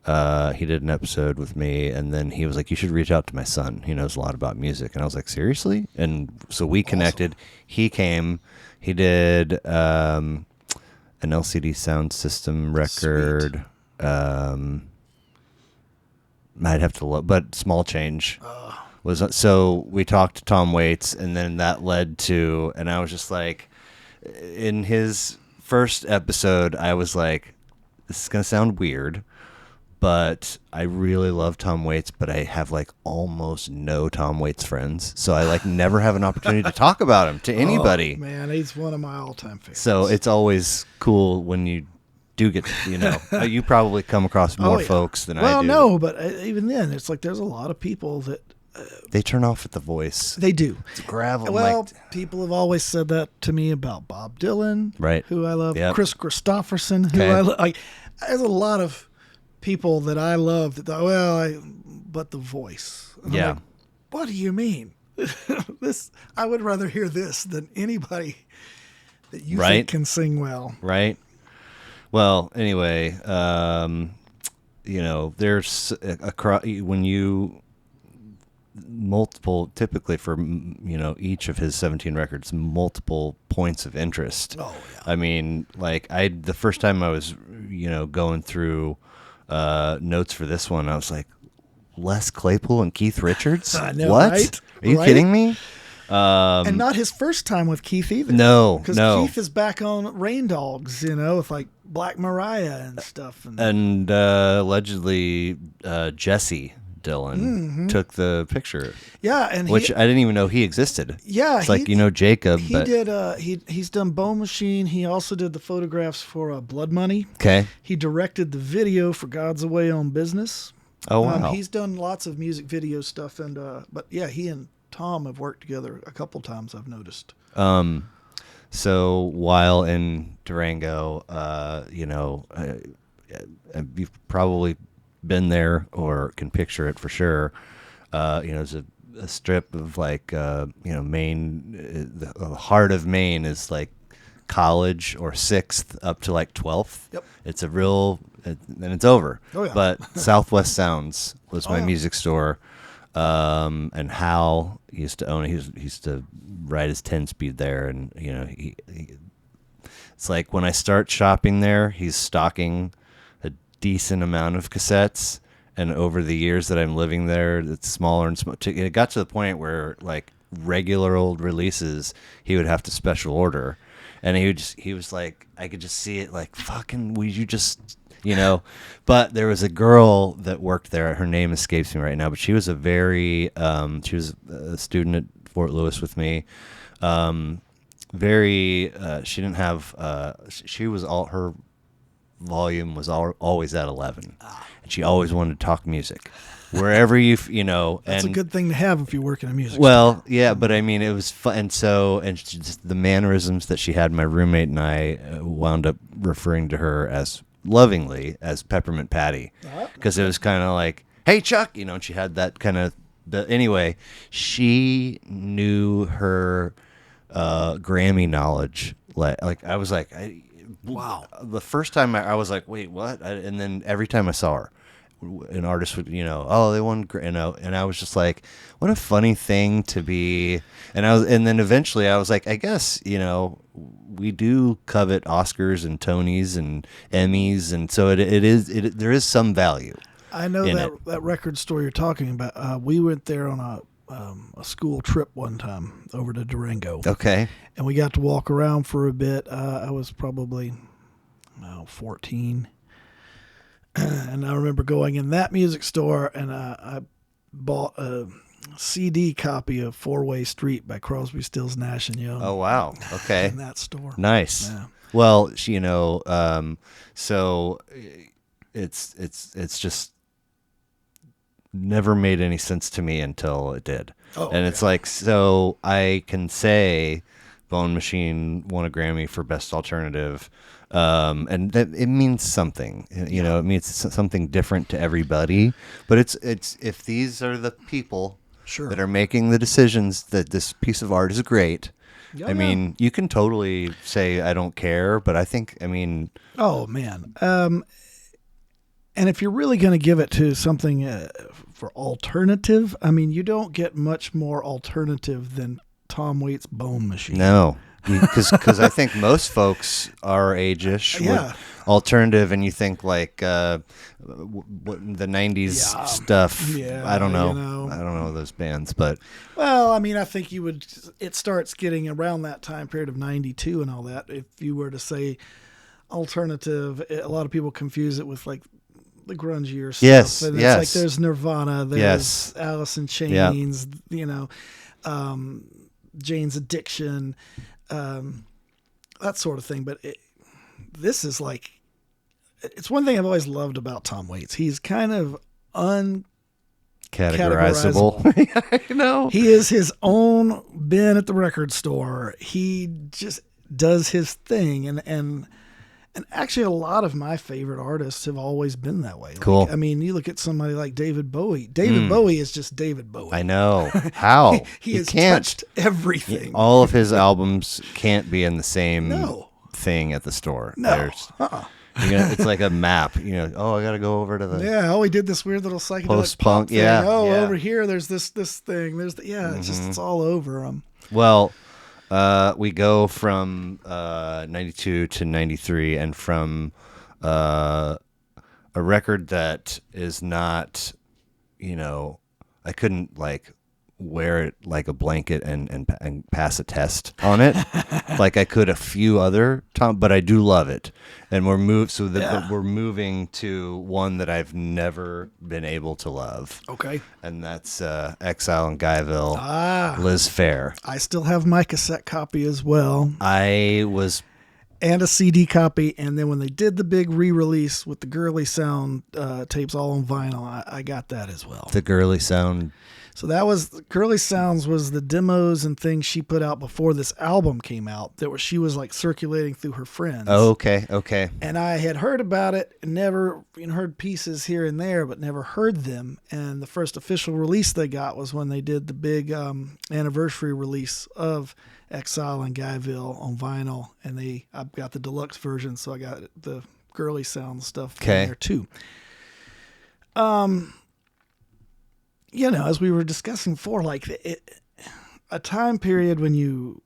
He did an episode with me, and then he was like, you should reach out to my son. He knows a lot about music. And I was like, seriously? And so we connected. Awesome. He came. He did an LCD Sound System record. Sweet. I'd have to look, but Small Change was, so we talked to Tom Waits, and then that led to, and I was just like, in his first episode, I was like, this is going to sound weird, but I really love Tom Waits, but I have like almost no Tom Waits friends. So I like never have an opportunity to talk about him to anybody. Oh, man, he's one of my all-time favorites. So it's always cool when you do get, you probably come across more folks than I do. Well, no, but even then, it's like there's a lot of people that they turn off at the voice. They do. It's gravel. Well, people have always said that to me about Bob Dylan, right? Who I love. Yep. Chris Christopherson, who I love. Like, there's a lot of people that I love that thought, but the voice. And I'm like, what do you mean? I would rather hear this than anybody that you think can sing well. Right. Well, anyway, there's when you multiple, typically for each of his 17 records, multiple points of interest. Oh yeah. I mean, like the first time I was going through notes for this one, I was like, Les Claypool and Keith Richards? I know, what? right? Are you kidding me? And not his first time with Keith either. No, because Keith is back on Rain Dogs, with like Black Mariah and stuff, and allegedly Jesse Dylan took the picture. Yeah, and which I didn't even know he existed. Yeah, it's like Jacob. He did. He's done Bone Machine. He also did the photographs for Blood Money. Okay. He directed the video for God's Away on Business. Oh wow. He's done lots of music video stuff, but yeah, he and Tom have worked together a couple times, I've noticed. So while in Durango, you've probably been there or can picture it for sure. It's a strip of like, Maine, the heart of Maine is like College or 6th up to like 12th. Yep. It's a real, and it's over. Oh, yeah. But Southwest Sounds was my music store. And Hal used to own it. He used to ride his 10-speed there. And, it's like when I start shopping there, he's stocking a decent amount of cassettes. And over the years that I'm living there, it's smaller and smaller. It got to the point where, like, regular old releases, he would have to special order. And he was like, I could just see it, like, fucking, would you just, But there was a girl that worked there. Her name escapes me right now, but she was she was a student at Fort Lewis with me. She didn't have, her volume was always at 11. And she always wanted to talk music. Wherever that's a good thing to have if you work in a music store. Yeah, but I mean, it was fun. And just the mannerisms that she had, my roommate and I wound up referring to her as lovingly as Peppermint Patty, because it was kind of like, hey, Chuck, and she had that kind of, anyway, she knew her Grammy knowlage. Like I was like, wow. The first time I was like, wait, what? And then every time I saw her, an artist would, they won, and I was just like, what a funny thing to be. And then eventually I was like, I guess, we do covet Oscars and Tonys and Emmys, and so there is some value. I know that record store you're talking about. We went there on a school trip one time over to Durango. Okay. And we got to walk around for a bit. I was probably 14. And I remember going in that music store, and I bought a CD copy of 4-Way Street by Crosby, Stills, Nash and Young. Oh wow! Okay, in that store. Nice. Yeah. Well, so it's just never made any sense to me until it did. Oh, and it's like, so I can say Bone Machine won a Grammy for Best Alternative. And that it means something, it means something different to everybody, but it's if these are the people that are making the decisions that this piece of art is great. I mean, you can totally say, I don't care, but oh man. And if you're really going to give it to something for alternative, I mean, you don't get much more alternative than Tom Waits' Bone Machine. No. because I think most folks our age-ish would alternative, and you think like the 90s stuff. Yeah, I don't know. I don't know those bands, but well, I mean, I think it starts getting around that time period of 92 and all that. If you were to say alternative, a lot of people confuse it with like the grungier stuff. Yes, and it's like there's Nirvana, there's Alice in Chains, Jane's Addiction, that sort of thing. But this is like, it's one thing I've always loved about Tom Waits. He's kind of categorizable. He is his own Ben at the record store. He just does his thing, and actually a lot of my favorite artists have always been that way. Cool. I mean, you look at somebody like David Bowie. David Bowie is just David Bowie. I know. How? he has touched everything. All of his albums can't be in the same thing at the store. No. It's like a map. I got to go over to the he did this weird little psychedelic post-punk thing. Over here there's this thing. There's it's all over. Well, we go from 92 to 93, and from a record that is not, I couldn't like wear it like a blanket and pass a test on it like I could a few other but I do love it. And we're moving to one that I've never been able to love. Okay. And that's Exile in Guyville, Liz Phair. I still have my cassette copy as well. And a CD copy, and then when they did the big re-release with the Girly Sound tapes all on vinyl, I got that as well. The Girly Sound. So that was Girly Sounds was the demos and things she put out before this album came out. She was like circulating through her friends. Oh, okay. And I had heard about it, and never heard pieces here and there, but never heard them. And the first official release they got was when they did the big anniversary release of Exile in Guyville on vinyl, and I've got the deluxe version, so I got the Girly Sound stuff in there too. As we were discussing before, like a time period when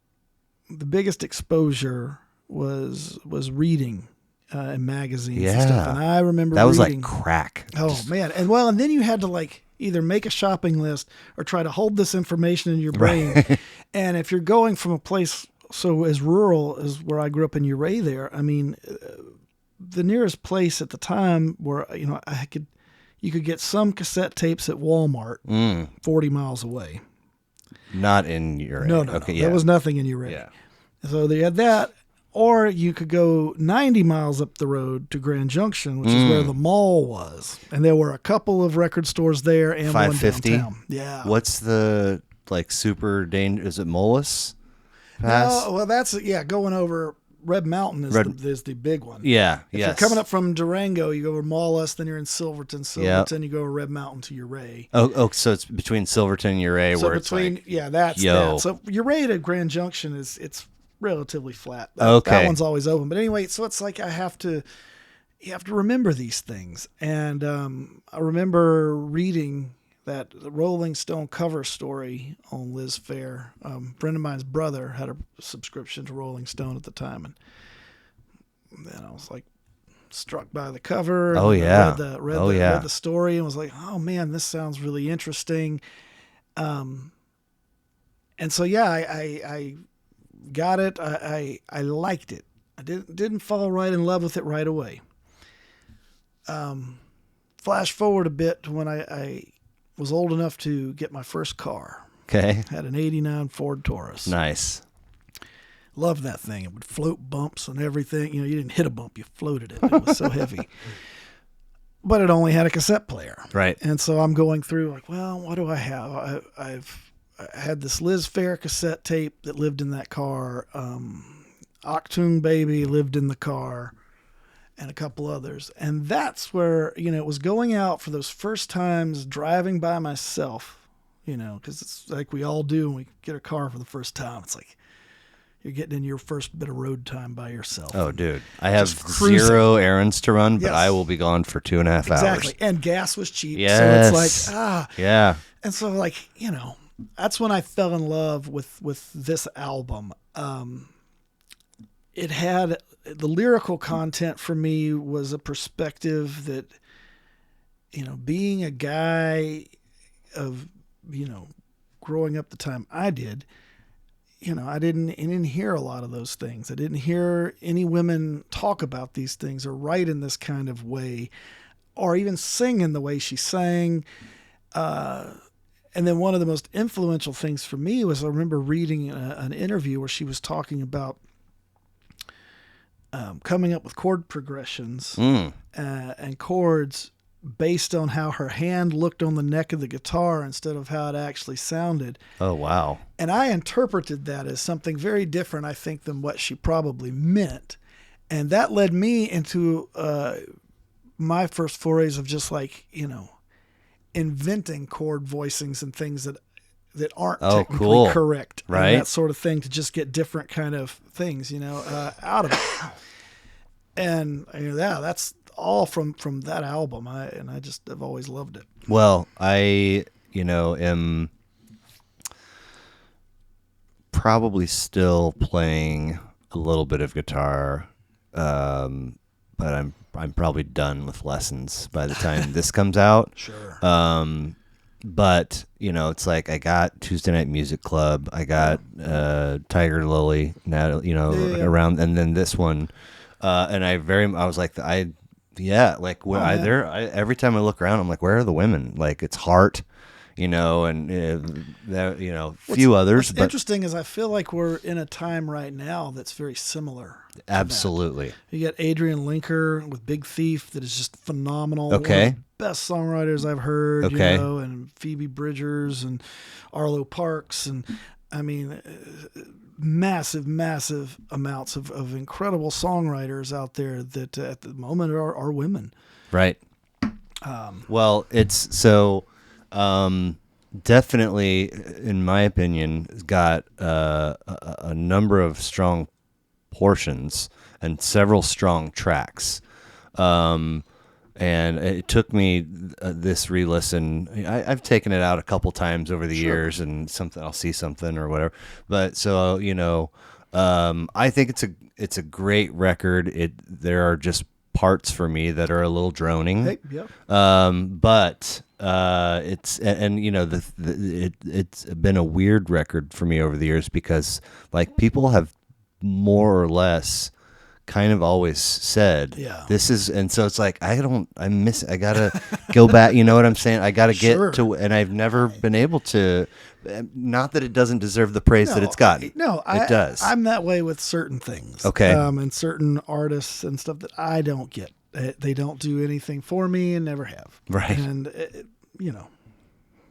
the biggest exposure was reading in magazines and stuff. And I remember that was reading, like crack. Oh man. And then you had to like either make a shopping list or try to hold this information in your brain. Right. And if you're going from a place so as rural as where I grew up in Uray there, I mean, the nearest place at the time where, you could get some cassette tapes at Walmart 40 miles away. Not in Uray. No. There was nothing in Uray. Yeah. So they had that. Or you could go 90 miles up the road to Grand Junction, which is where the mall was. And there were a couple of record stores there and 550? One downtown. Yeah. What's the, super dangerous? Is it Mullis Pass? No, well, that's, going over Red Mountain is the big one. Yeah, if you're coming up from Durango, you go over Mullis, then you're in Silverton. You go over Red Mountain to Uray. Oh, so it's between Silverton and Uray where it's like... that's that. So Uray to Grand Junction it's relatively flat. That one's always open. But anyway, so it's like you have to remember these things. And I remember reading that Rolling Stone cover story on Liz Phair. A friend of mine's brother had a subscription to Rolling Stone at the time, and then I was like struck by the cover. Oh yeah, read the story and was like, oh man, this sounds really interesting. And so I got it. I liked it. I didn't fall right in love with it right away. Flash forward a bit to when I was old enough to get my first car. Okay. Had an 89 Ford Taurus. Nice. Loved that thing. It would float bumps and everything. You didn't hit a bump, you floated it. It was so heavy. But it only had a cassette player. Right. And so I'm going through like, well, what do I have? I had this Liz Phair cassette tape that lived in that car. Achtung Baby lived in the car. And a couple others. And that's where, it was going out for those first times driving by myself, because it's like we all do when we get a car for the first time. It's like you're getting in your first bit of road time by yourself. Oh, dude. I have zero errands to run, but I will be gone for 2.5 hours. Exactly. And gas was cheap. Yes. So it's like, Yeah. And so that's when I fell in love with this album. it had the lyrical content for me was a perspective that, being a guy of, growing up the time I did, I didn't hear a lot of those things. I didn't hear any women talk about these things or write in this kind of way or even sing in the way she sang. And then one of the most influential things for me was I remember reading an interview where she was talking about coming up with chord progressions and chords based on how her hand looked on the neck of the guitar instead of how it actually sounded. Oh, wow. And I interpreted that as something very different, I think, than what she probably meant. And that led me into my first forays of just like, inventing chord voicings and things that aren't technically correct. Right. And that sort of thing to just get different kind of things, out of it. And that's all from that album. I just have always loved it. Well, I am probably still playing a little bit of guitar, but I'm probably done with lessons by the time this comes out. Sure. But it's like I got Tuesday Night Music Club, I got Tiger Lily now, around, and then this one, and I was like every time I look around, I'm like, where are the women? Like it's Heart, and few others. What's interesting is I feel like we're in a time right now that's very similar. Absolutely. You got Adrian Linker with Big Thief that is just phenomenal. Okay. One of the best songwriters I've heard. Okay. And Phoebe Bridgers and Arlo Parks, and I mean, massive amounts of incredible songwriters out there that at the moment are women. Right. Well, it's so definitely, in my opinion, got a number of strong portions and several strong tracks. And it took me this re-listen. I've taken it out a couple times over the years, and I'll see something or whatever. But so I think it's a great record. There are just parts for me that are a little droning. Hey, yep. But it's it's been a weird record for me over the years because like people have more or less kind of always said this is, and so it's like I gotta go back, you know what I'm saying? I gotta get to, and I've never been able to, not that it doesn't deserve the praise that it's gotten. It does. I'm that way with certain things. Okay. And certain artists and stuff that I don't get. They don't do anything for me and never have. Right. And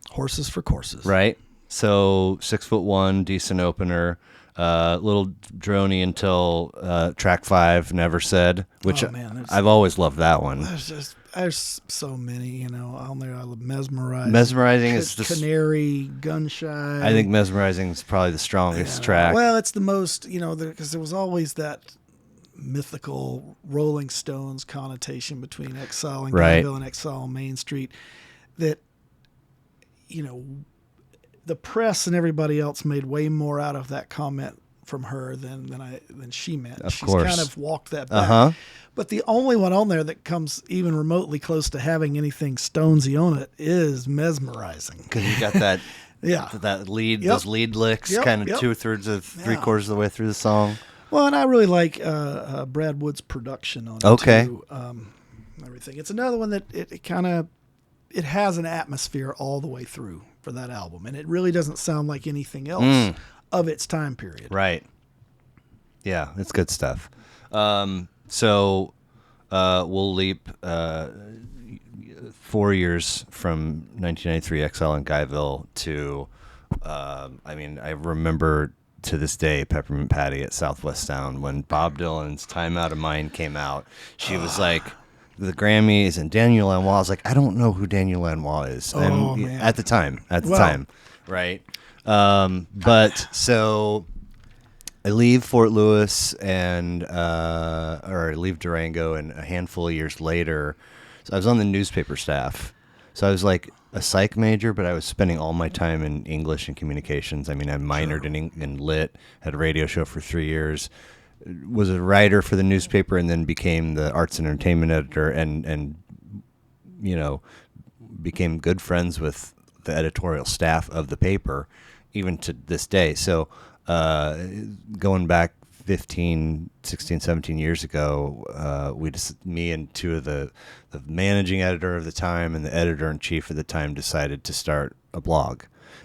horses for courses. Right. So 6'1", decent opener. Little droney until track 5, Never Said, which I've always loved that one. There's so many, on there. I love Mesmerizing. Mesmerizing is the Canary, Gunshy. I think Mesmerizing is probably the strongest track. Well, it's the most, because there was always that mythical Rolling Stones connotation between Exile and Guyville and Exile on Main Street that, the press and everybody else made way more out of that comment from her than she meant. Of She's course. kind of walked that back. But the only one on there that comes even remotely close to having anything Stonesy on it is Mesmerizing. Because you got that, that lead, those lead licks, kind of 2/3 of 3/4 of the way through the song. Well, and I really like Brad Wood's production on it too. Everything. It's another one that it has an atmosphere all the way through for that album, and it really doesn't sound like anything else of its time period. Right. Yeah, it's good stuff. So we'll leap 4 years from 1993 Exile in Guyville to, I remember to this day Peppermint Patty at Southwest Sound when Bob Dylan's Time Out of Mind came out. She was like, the Grammys and Daniel Lanois. I was like, I don't know who Daniel Lanois is. Man. At the time, right? But so I leave Fort Lewis and or I leave Durango, and a handful of years later, so I was on the newspaper staff. So I was like a psych major, but I was spending all my time in English and communications. I minored in lit, had a radio show for 3 years. was a writer for the newspaper and then became the arts and entertainment editor and became good friends with the editorial staff of the paper, even to this day. So going back 15, 16, 17 years ago, me and two of the managing editor of the time and the editor-in-chief at the time decided to start a blog.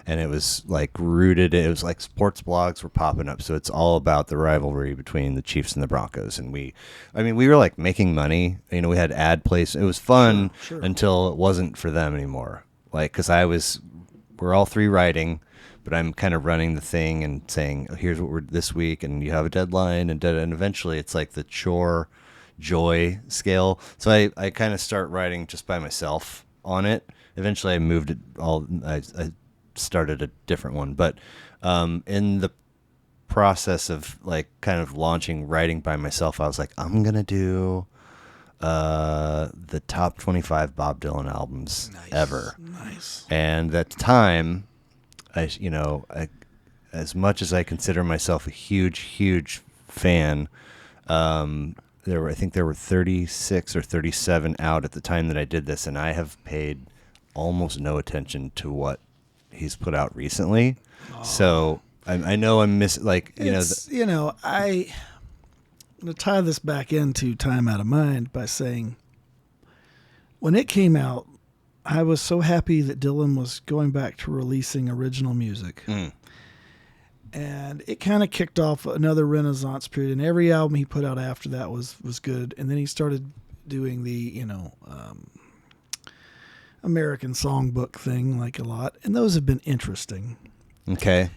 And it was like rooted, it was like sports blogs were popping up. So it's all about the rivalry between the Chiefs and the Broncos. And we were like making money. We had ad plays. It was fun until it wasn't for them anymore. Like, because we're all three writing, but I'm kind of running the thing and saying, oh, here's what we're this week. And you have a deadline. And eventually it's like the chore joy scale. So I kind of start writing just by myself on it. Eventually I moved it all. I started a different one, but in the process of like kind of launching writing by myself, I was like, I'm gonna do the top 25 Bob Dylan albums ever. Nice. And at the time, I as much as I consider myself a huge fan, I think there were 36 or 37 out at the time that I did this, and I have paid almost no attention to what he's put out recently. So I know I'm I'm going to tie this back into Time Out of Mind by saying, when it came out, I was so happy that Dylan was going back to releasing original music. And it kind of kicked off another renaissance period, and every album he put out after that was good. And then he started doing the American songbook thing like a lot, and those have been interesting. Okay.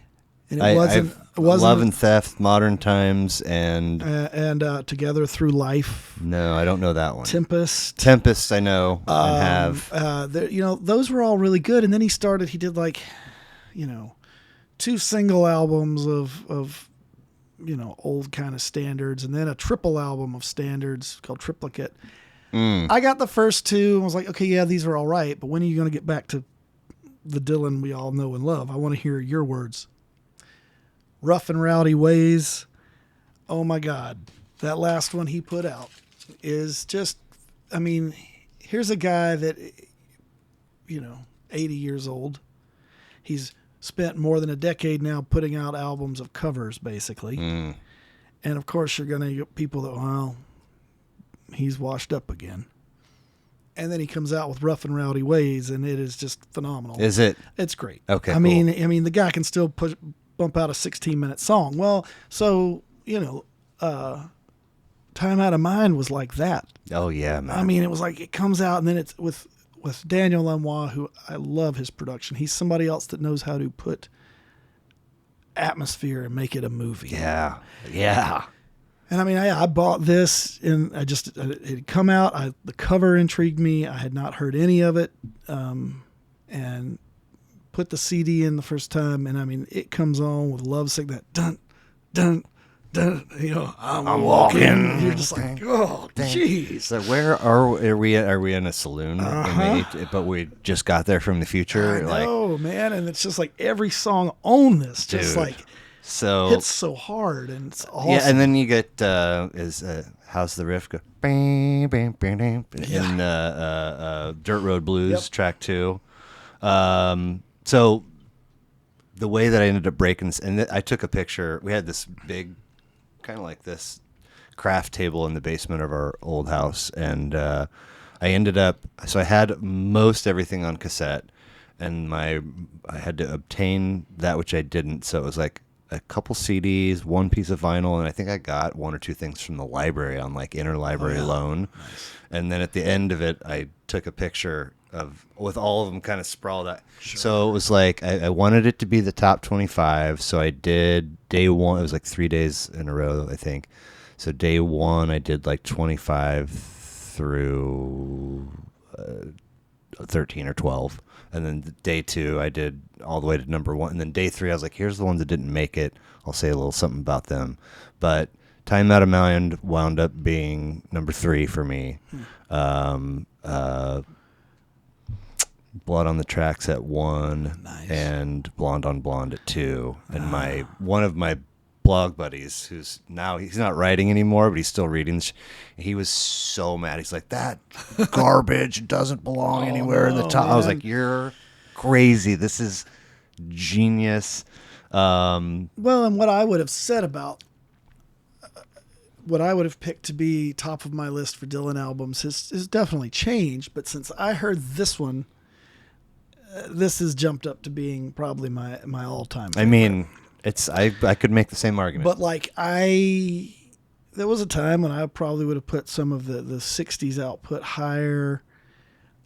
And it wasn't Love and Theft, Modern Times, and Together Through Life. No, I don't know that one. Tempest, I know and have. Those were all really good, and then he did like, 2 single albums of old kind of standards, and then a triple album of standards called Triplicate. I got the first 2 and was like, okay, yeah, these are all right, but when are you going to get back to the Dylan we all know and love? I want to hear your words. Rough and Rowdy Ways. Oh my God. That last one he put out is just, here's a guy that, 80 years old. He's spent more than a decade now putting out albums of covers, basically. And of course, you're going to get people that, well, he's washed up again. And then he comes out with Rough and Rowdy Ways, and it is just phenomenal. Is it? It's great. Okay. Cool. The guy can still bump out a 16-minute song. Well, so, Time Out of Mind was like that. Oh, yeah, man. It was like it comes out, and then it's with Daniel Lanois, who I love his production. He's somebody else that knows how to put atmosphere and make it a movie. Yeah. Yeah. And I bought this, and it had come out. The cover intrigued me. I had not heard any of it, and put the CD in the first time, and it comes on with Love Sick, that dun dun dun. I'm walking. You're just like, oh, jeez. So where are we? Are we in a saloon? But we just got there from the future. I know, man, and it's just like every song on this, just like. So hits so hard, and it's awesome. Yeah, and then you get How's the Riff go? Bang, bang, bang, bang, in Dirt Road Blues, track 2. So the way that I ended up breaking this, and I took a picture. We had this big, kind of like this craft table in the basement of our old house, and I ended up. So I had most everything on cassette, and I had to obtain that which I didn't. So it was like a couple CDs, 1 piece of vinyl, and I think I got 1 or 2 things from the library on like interlibrary loan. Nice. And then at the end of it, I took a picture with all of them kind of sprawled out. Sure. So it was like I wanted it to be the top 25. So I did day 1. It was like 3 days in a row, I think. So day 1, I did like 25 through 13 or 12. And then day 2, I did all the way to number 1. And then day 3, I was like, here's the ones that didn't make it. I'll say a little something about them. But Time Out of Mind wound up being number 3 for me. Blood on the Tracks at 1. Nice. And Blonde on Blonde at 2. And one of my blog buddies who's now, he's not writing anymore, but he's still reading. He was so mad. He's like, that garbage doesn't belong anywhere in the top. Man. I was like, you're crazy. This is genius. Well, and what I would have said about what I would have picked to be top of my list for Dylan albums has definitely changed. But since I heard this one, this has jumped up to being probably my all-time favorite. I mean, I could make the same argument. But like there was a time when I probably would have put some of the 60s output higher.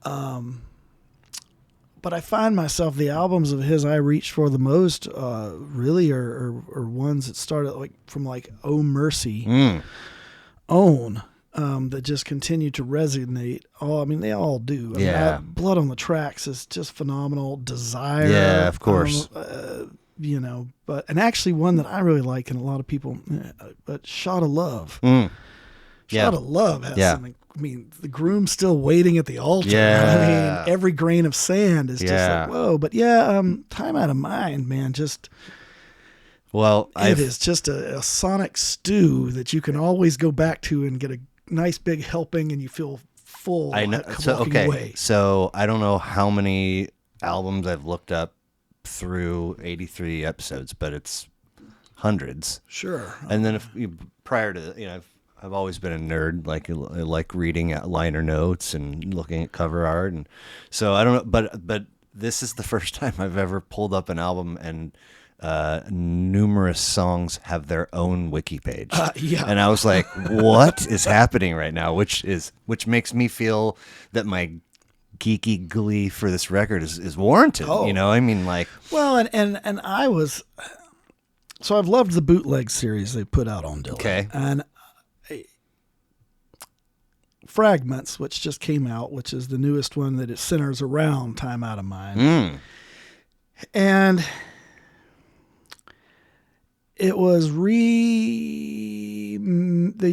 But I find myself, the albums of his I reach for the most really are ones that started like from like Oh Mercy, Own, that just continue to resonate. They all do. I mean, Blood on the Tracks is just phenomenal. Desire. Yeah, of course. And actually one that I really like, and a lot of people, but Shot of Love. Shot of Love has something. I mean, the groom's still waiting at the altar. Yeah. I mean, every grain of sand is just like, whoa. But Time Out of Mind, man, just... Well, it is just a sonic stew that you can always go back to and get a nice big helping, and you feel full. I know. Away. So I don't know how many albums I've looked up through 83 episodes, but it's hundreds. Sure. And then prior to I've always been a nerd, I like reading liner notes and looking at cover art, and so I don't know, but this is the first time I've ever pulled up an album and numerous songs have their own wiki page. And I was like, what is happening right now? Which makes me feel that my geeky glee for this record is warranted. Oh. I mean, like, well, and I was, so I've loved the bootleg series they put out on Dylan. Okay. And Fragments, which just came out, which is the newest one that it centers around Time Out of Mind. And it was they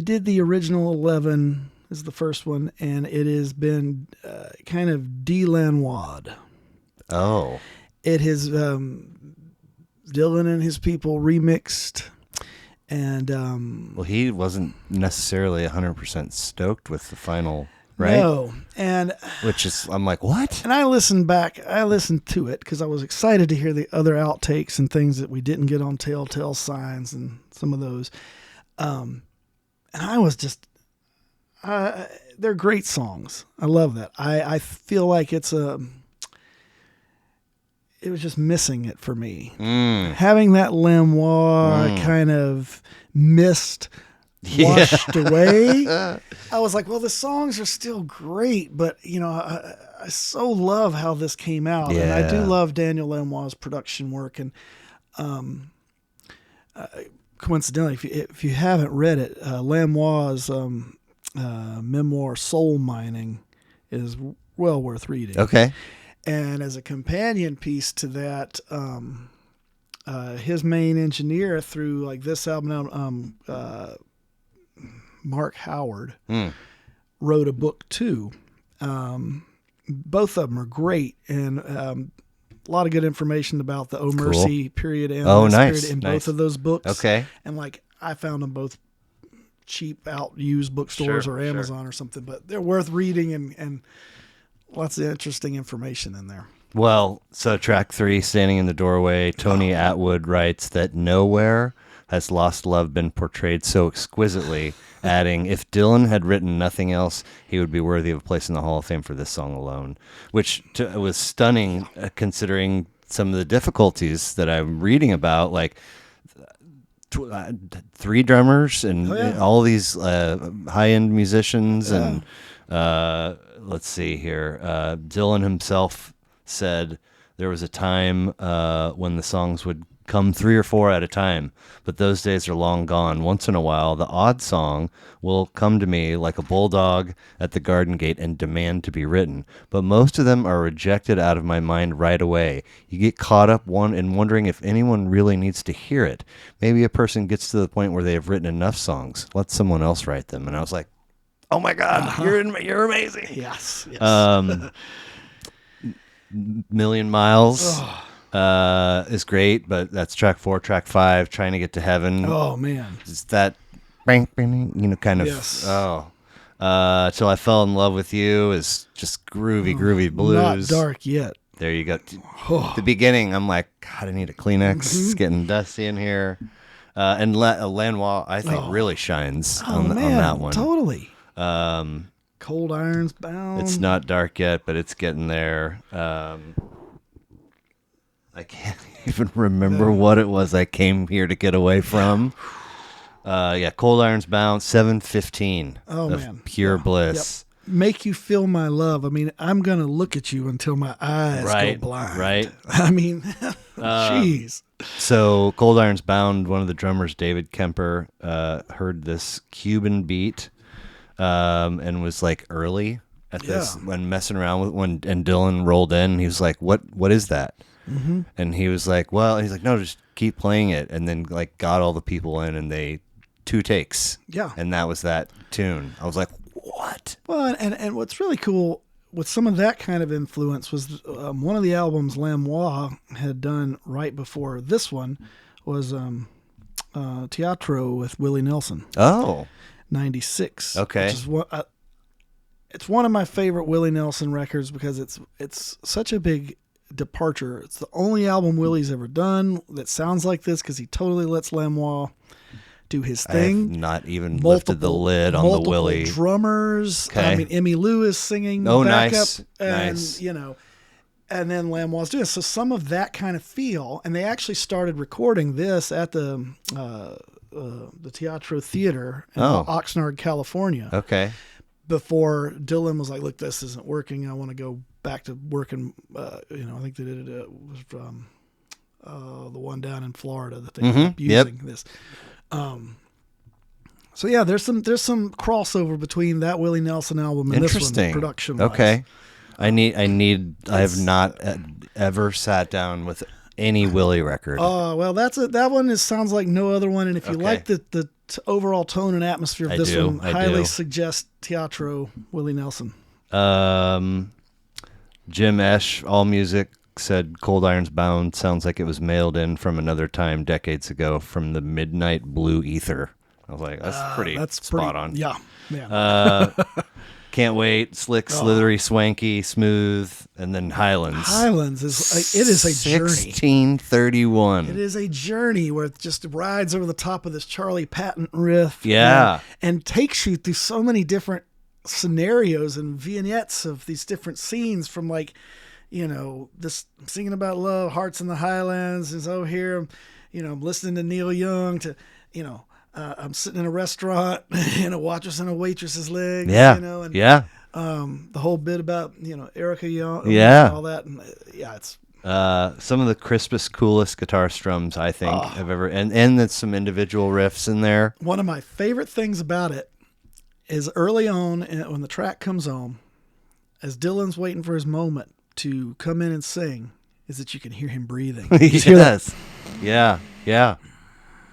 did the original 11 is the first one, and it has been kind of de-Lanois'd. Oh. It has Dylan and his people remixed. And well, he wasn't necessarily 100% stoked with the final, right? No, and which is, I'm like, what? And I listened to it because I was excited to hear the other outtakes and things that we didn't get on Telltale Signs and some of those. And I was just, they're great songs. I love that. I feel like it was just missing it for me. Having that Lanois kind of mist washed away. I was like, well, the songs are still great, but I so love how this came out. And I do love Daniel Lanois' production work. And coincidentally, if you haven't read it, Lanois' memoir Soul Mining is well worth reading. Okay. And as a companion piece to that, his main engineer through like this album, Mark Howard, wrote a book too. Both of them are great, and a lot of good information about the Oh Mercy period and period in both of those books. Okay. And I found them both cheap out used bookstores or Amazon or something, but they're worth reading and lots of interesting information in there. Well, so track 3, Standing in the Doorway, Tony Atwood writes that nowhere has Lost Love been portrayed so exquisitely, adding, if Dylan had written nothing else, he would be worthy of a place in the Hall of Fame for this song alone, which was stunning considering some of the difficulties that I'm reading about, like 3 drummers and all these high-end musicians and let's see here. Dylan himself said there was a time when the songs would come 3 or 4 at a time, but those days are long gone. Once in a while, the odd song will come to me like a bulldog at the garden gate and demand to be written, but most of them are rejected out of my mind right away. You get caught up in wondering if anyone really needs to hear it. Maybe a person gets to the point where they have written enough songs. Let someone else write them. And I was like, oh my God, you're amazing. Yes. Million Miles. is great, but that's track 4, track 5, Trying to Get to Heaven. Oh man, It's that, kind of. Yes. Till I Fell in Love with You is just groovy blues. Not dark yet. There you go. The beginning, I'm like, God, I need a Kleenex. It's getting dusty in here. And Lanois, I think, really shines on that one. Totally. Cold Irons Bound. It's not dark yet, but it's getting there. I can't even remember what it was I came here to get away from. Cold Irons Bound, 7:15. Oh, man. Pure bliss. Yep. Make You Feel My Love. I mean, I'm going to look at you until my eyes go blind. Right. I mean, jeez. So Cold Irons Bound, one of the drummers, David Kemper, heard this Cuban beat and was like early at this when messing around with and Dylan rolled in. He was like, what is that? Mm-hmm. And he was like, he's like, no, just keep playing it. And then like got all the people in and they 2 takes. Yeah. And that was that tune. I was like, what? Well, and what's really cool with some of that kind of influence was one of the albums Lanois had done right before this one was Teatro with Willie Nelson. Oh. 96. Okay. Which is it's one of my favorite Willie Nelson records because it's such a big departure. It's the only album Willie's ever done that sounds like this because he totally lets Lanois do his thing. I have not even lifted the lid on the Willie. Drummers. Okay. I mean, Emmy Lewis singing backup. And, and then Lanois doing it. So some of that kind of feel, and they actually started recording this at the Teatro Theater in Oxnard, California. Okay. Before Dylan was like, look, this isn't working. I want to go back to working. I think they did it was from the one down in Florida that they ended up using this. So yeah, there's some crossover between that Willie Nelson album and this one production. Okay. I have not ever sat down with any Willie record. Oh, well, that one sounds like no other one. And if you like the overall tone and atmosphere of this one, highly suggest Teatro Willie Nelson. Jim Esch, All Music, said Cold Irons Bound sounds like it was mailed in from another time decades ago from the midnight blue ether. I was like, that's pretty spot on. Yeah. Man. Can't Wait, Slick, Slithery, Swanky, Smooth, and then Highlands. Highlands is a journey. 1631. It is a journey where it just rides over the top of this Charlie Patton riff. Yeah. And takes you through so many different scenarios and vignettes of these different scenes from like, this singing about love, Hearts in the Highlands, and here, I'm listening to Neil Young to, I'm sitting in a restaurant and a waitress and a waitress's legs, the whole bit about, Erica Young, and all that. And it's some of the crispest, coolest guitar strums I think I've ever, and there's some individual riffs in there. One of my favorite things about it is early on when the track comes on, as Dylan's waiting for his moment to come in and sing, is that you can hear him breathing. Yes. Yeah.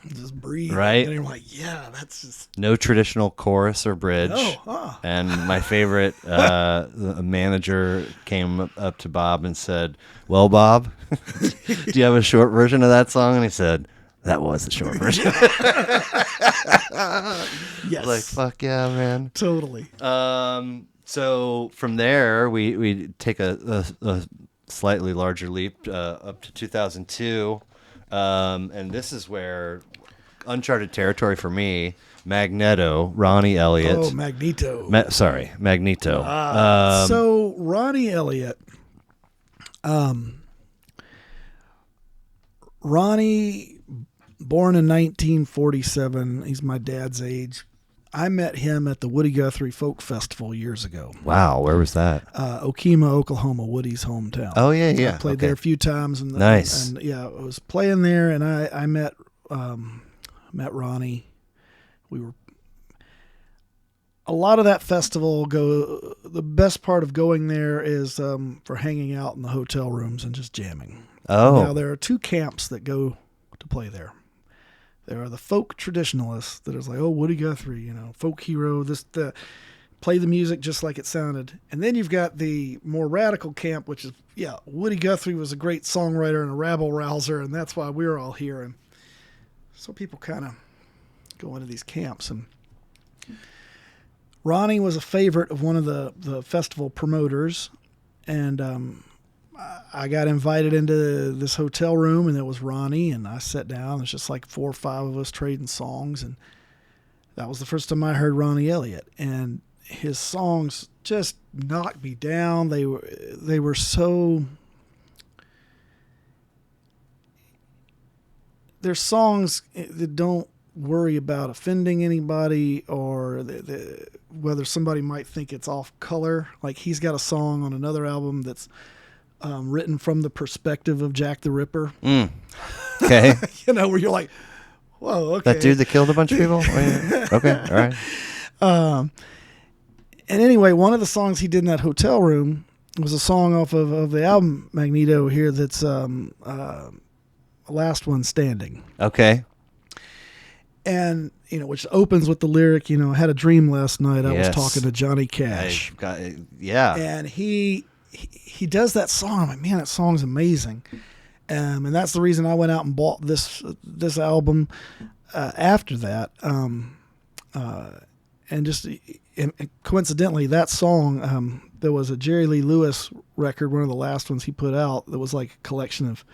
Just breathe. Right. And you're like, that's just... No traditional chorus or bridge. Oh. And my favorite, the manager came up to Bob and said, well, Bob, do you have a short version of that song? And he said, that was the short version. Yes. Like, fuck yeah, man. Totally. So from there, we take a slightly larger leap up to 2002. And this is where uncharted territory for me. Magneto, Ronnie Elliott. Oh, Magneto. Magneto. So Ronnie Elliott. Ronnie, born in 1947. He's my dad's age. I met him at the Woody Guthrie Folk Festival years ago. Wow, where was that? Okemah, Oklahoma, Woody's hometown. Oh, yeah. I played there a few times. Nice. And I was playing there, and I met Ronnie. We were... A lot of that festival, the best part of going there is for hanging out in the hotel rooms and just jamming. Oh. Now, there are 2 camps that go to play there. There are the folk traditionalists that is like, oh, Woody Guthrie, folk hero, play the music just like it sounded. And then you've got the more radical camp, which is, Woody Guthrie was a great songwriter and a rabble-rouser, and that's why we're all here. And so people kind of go into these camps. And Ronnie was a favorite of one of the festival promoters, and I got invited into this hotel room, and it was Ronnie, and I sat down. There's just like 4 or 5 of us trading songs, and that was the first time I heard Ronnie Elliott, and his songs just knocked me down. They were so... They're songs that don't worry about offending anybody or whether somebody might think it's off color. Like, he's got a song on another album that's written from the perspective of Jack the Ripper. Okay. Where you're like, whoa, okay. That dude that killed a bunch of people? Okay, all right. And anyway, one of the songs he did in that hotel room was a song off of the album Magneto here that's Last One Standing. Okay. And, which opens with the lyric, I had a dream last night. I was talking to Johnny Cash. And he does that song. I'm like, man, that song's amazing. And that's the reason I went out and bought this album after that. And just coincidentally, that song, there was a Jerry Lee Lewis record, one of the last ones he put out, that was like a collection of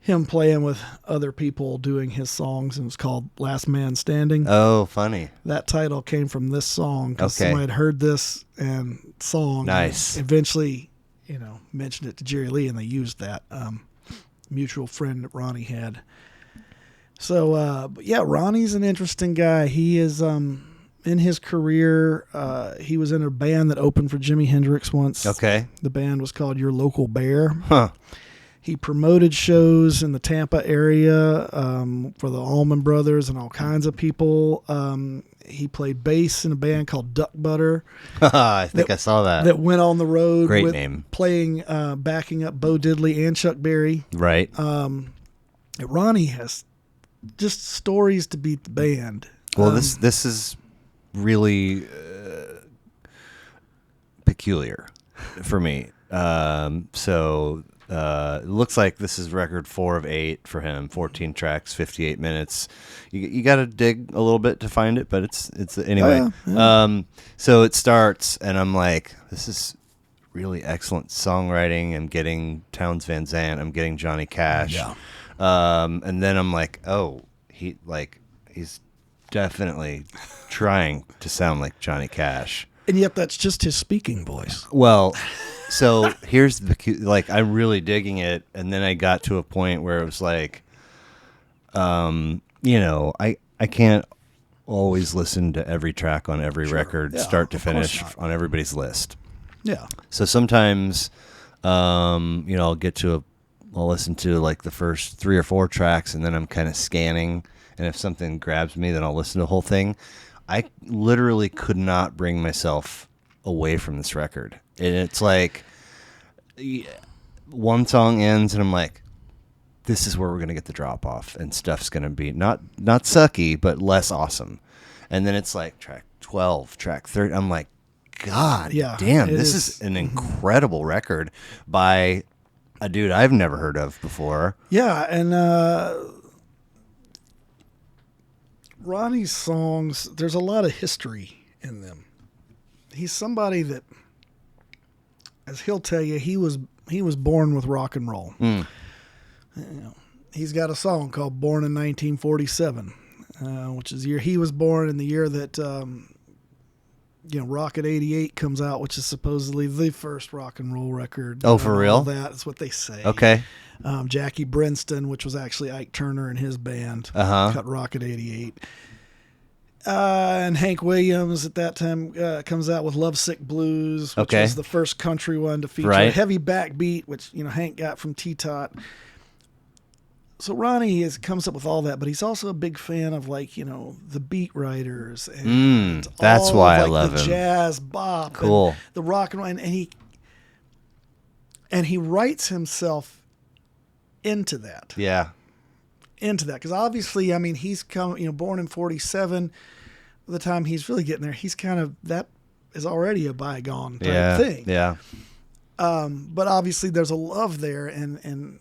him playing with other people doing his songs, and it was called Last Man Standing. Oh, funny. That title came from this song because somebody had heard this song. Nice. And eventually, mentioned it to Jerry Lee, and they used that mutual friend that Ronnie had. So, Ronnie's an interesting guy. He is, in his career, he was in a band that opened for Jimi Hendrix once. Okay. The band was called Your Local Bear. Huh. He promoted shows in the Tampa area for the Allman Brothers and all kinds of people. He played bass in a band called Duck Butter. I think I saw that. That went on the road. Great name. Playing, backing up Bo Diddley and Chuck Berry. Right. Ronnie has just stories to beat the band. Well, this is really peculiar for me. It looks like this is record 4 of 8 for him. 14 tracks, 58 minutes. You got to dig a little bit to find it, but it's anyway. So it starts, and I'm like, this is really excellent songwriting. I'm getting Townes Van Zandt. I'm getting Johnny Cash. Yeah. And then I'm like, oh, he's definitely trying to sound like Johnny Cash. And yet that's just his speaking voice. Well, so here's I'm really digging it, and then I got to a point where it was like, I can't always listen to every track on every record, start to finish, on everybody's list. Yeah. So sometimes, I'll listen to like the first 3 or 4 tracks, and then I'm kind of scanning, and if something grabs me, then I'll listen to the whole thing. I literally could not bring myself away from this record. And it's like one song ends, and I'm like, this is where we're going to get the drop off, and stuff's going to be not sucky, but less awesome. And then it's like track 12, track 30. I'm like, God damn, this is an incredible record by a dude I've never heard of before. Yeah, and Ronnie's songs, there's a lot of history in them. He's somebody that, as he'll tell you, he was born with rock and roll. He's got a song called "Born in 1947," which is the year he was born, and the year that Rocket 88 comes out, which is supposedly the first rock and roll record. Oh, for real? That's what they say. Okay. Jackie Brinston, which was actually Ike Turner and his band, cut Rocket 88. And Hank Williams at that time comes out with Lovesick Blues, which was the first country one to feature a heavy backbeat, which Hank got from T-Tot. So Ronnie comes up with all that, but he's also a big fan of the Beat Writers and that's why I love the him. Jazz bop, cool, and the rock and roll, and he writes himself into that. Yeah. Into that, because obviously, he's born in 47. the time he's really getting there, he's kind of, that is already a bygone type thing. Yeah. But obviously there's a love there, and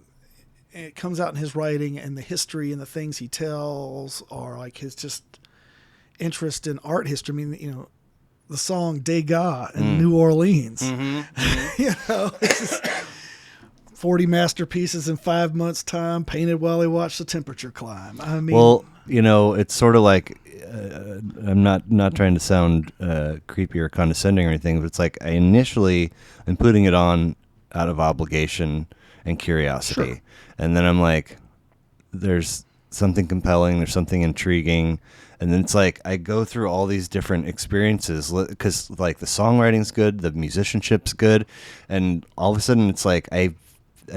it comes out in his writing, and the history and the things he tells are like his just interest in art history. I mean, the song Degas in New Orleans, it's just 40 masterpieces in 5 months' time, painted while he watched the temperature climb. I mean, well, it's sort of like, I'm not trying to sound creepy or condescending or anything, but it's like I'm putting it on out of obligation and curiosity. Sure. And then I'm like, there's something compelling, there's something intriguing. And then it's like I go through all these different experiences because like the songwriting's good, the musicianship's good, and all of a sudden it's like I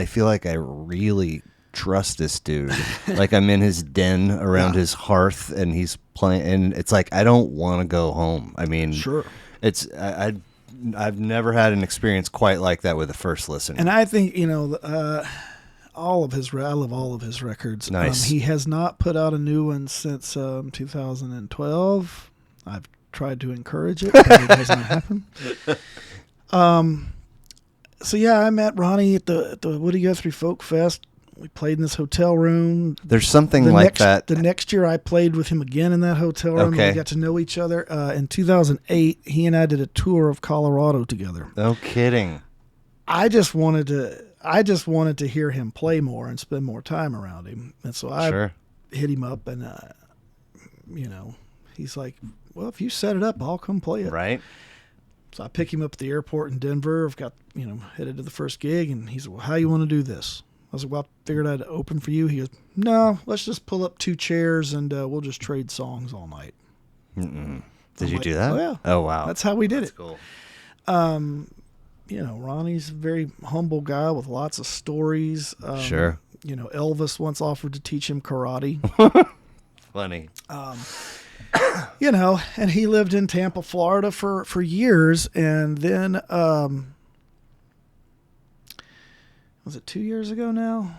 feel like I really trust this dude. Like I'm in his den around his hearth, and he's playing, and it's like I don't want to go home. I mean, sure, it's I've never had an experience quite like that with the first listen. And I think I love all of his records. Nice. He has not put out a new one since 2012. I've tried to encourage it, but it doesn't happen. So yeah, I met Ronnie at the Woody Guthrie Folk Fest. We played in this hotel room. There's something like that. The next year I played with him again in that hotel room. Okay. We got to know each other. In 2008, he and I did a tour of Colorado together. No kidding. I just wanted to hear him play more and spend more time around him. And so I hit him up, and he's like, well, if you set it up, I'll come play it. Right. So I pick him up at the airport in Denver. I've got, headed to the first gig, and he said, well, how you want to do this? I was like, well, I figured I'd open for you. He goes, no, let's just pull up 2 chairs and we'll just trade songs all night. Did you do that? Oh, yeah. Oh, wow. That's how we did That's it. Cool. Ronnie's a very humble guy with lots of stories. Sure. Elvis once offered to teach him karate. Funny. And he lived in Tampa, Florida for years. And then, was it 2 years ago now?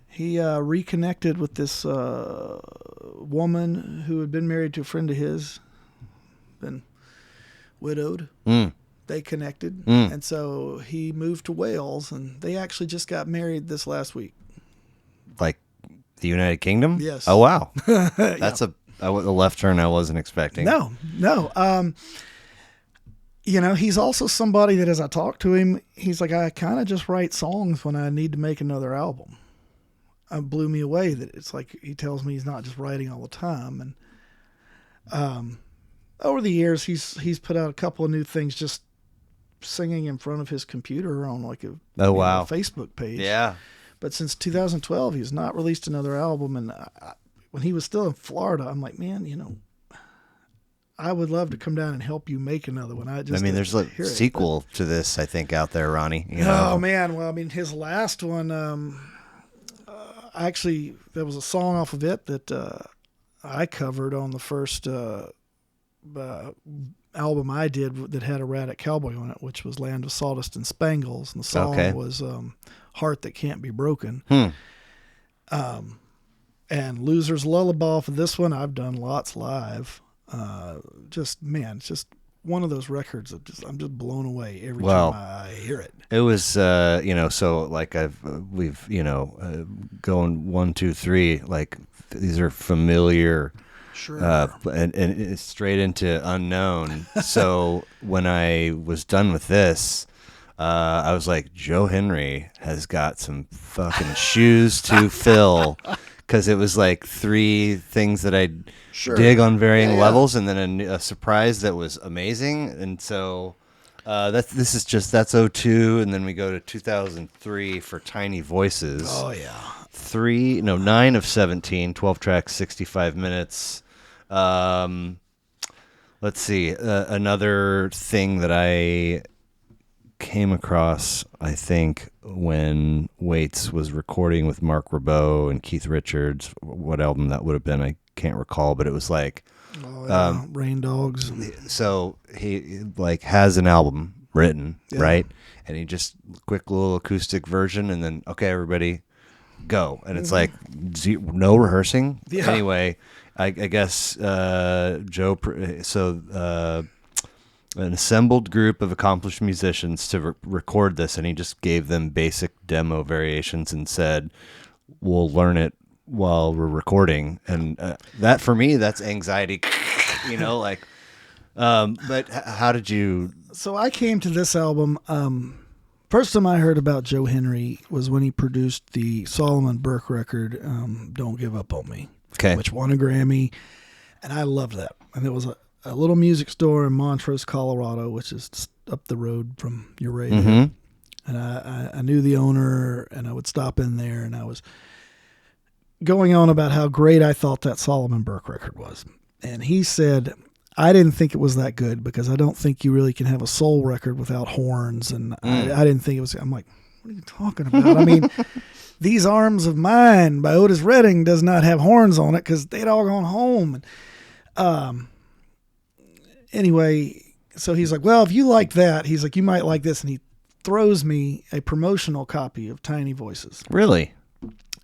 He reconnected with this woman who had been married to a friend of his, been widowed. They connected. And so he moved to Wales, and they actually just got married this last week. Like the United Kingdom? Yes. Oh, wow. That's a left turn I wasn't expecting. No. He's also somebody that as I talk to him, he's like, I kind of just write songs when I need to make another album. It blew me away that it's like he tells me he's not just writing all the time. And over the years, he's put out a couple of new things, just singing in front of his computer on like a Facebook page. Yeah. But since 2012, he's not released another album. And when he was still in Florida, I'm like, man, I would love to come down and help you make another one. There's a sequel to this, I think, out there, Ronnie. Oh, man. Well, his last one, actually, there was a song off of it that I covered on the first album I did that had a Radic Cowboy on it, which was Land of Sawdust and Spangles. And the song was Heart That Can't Be Broken. And Loser's Lullaby off of this one, I've done lots live. It's just one of those records that I'm just blown away every time I hear it. It was, so like we've going 1, 2, 3, like these are familiar, sure, and it's straight into unknown. So when I was done with this, I was like, Joe Henry has got some fucking shoes to fill. Because it was like 3 things that I dig on varying levels, and then a surprise that was amazing. And so that's 02, and then we go to 2003 for Tiny Voices. Oh yeah, 9 of 17, 12 tracks, 65 minutes. Let's see, another thing that I came across, I think, when Waits was recording with Mark Ribot and Keith Richards. What album that would have been, I can't recall, but it was like Rain Dogs. So he like has an album written, right? And he just quick little acoustic version, and then okay, everybody go. And it's like no rehearsing. Anyway, I guess Joe. So an assembled group of accomplished musicians to record this, and he just gave them basic demo variations and said, "We'll learn it while we're recording." And that for me, that's anxiety. Like. But how did you? So I came to this album. First time I heard about Joe Henry was when he produced the Solomon Burke record, "Don't Give Up on Me," which won a Grammy, and I loved that. And it was a little music store in Montrose, Colorado, which is just up the road from Uray. Mm-hmm. And I knew the owner, and I would stop in there, and I was going on about how great I thought that Solomon Burke record was. And he said, I didn't think it was that good because I don't think you really can have a soul record without horns. And I didn't think it was, I'm like, what are you talking about? I mean, These Arms of Mine by Otis Redding does not have horns on it because they'd all gone home. And anyway, so he's like, well, if you like that, he's like, you might like this. And he throws me a promotional copy of Tiny Voices. Really?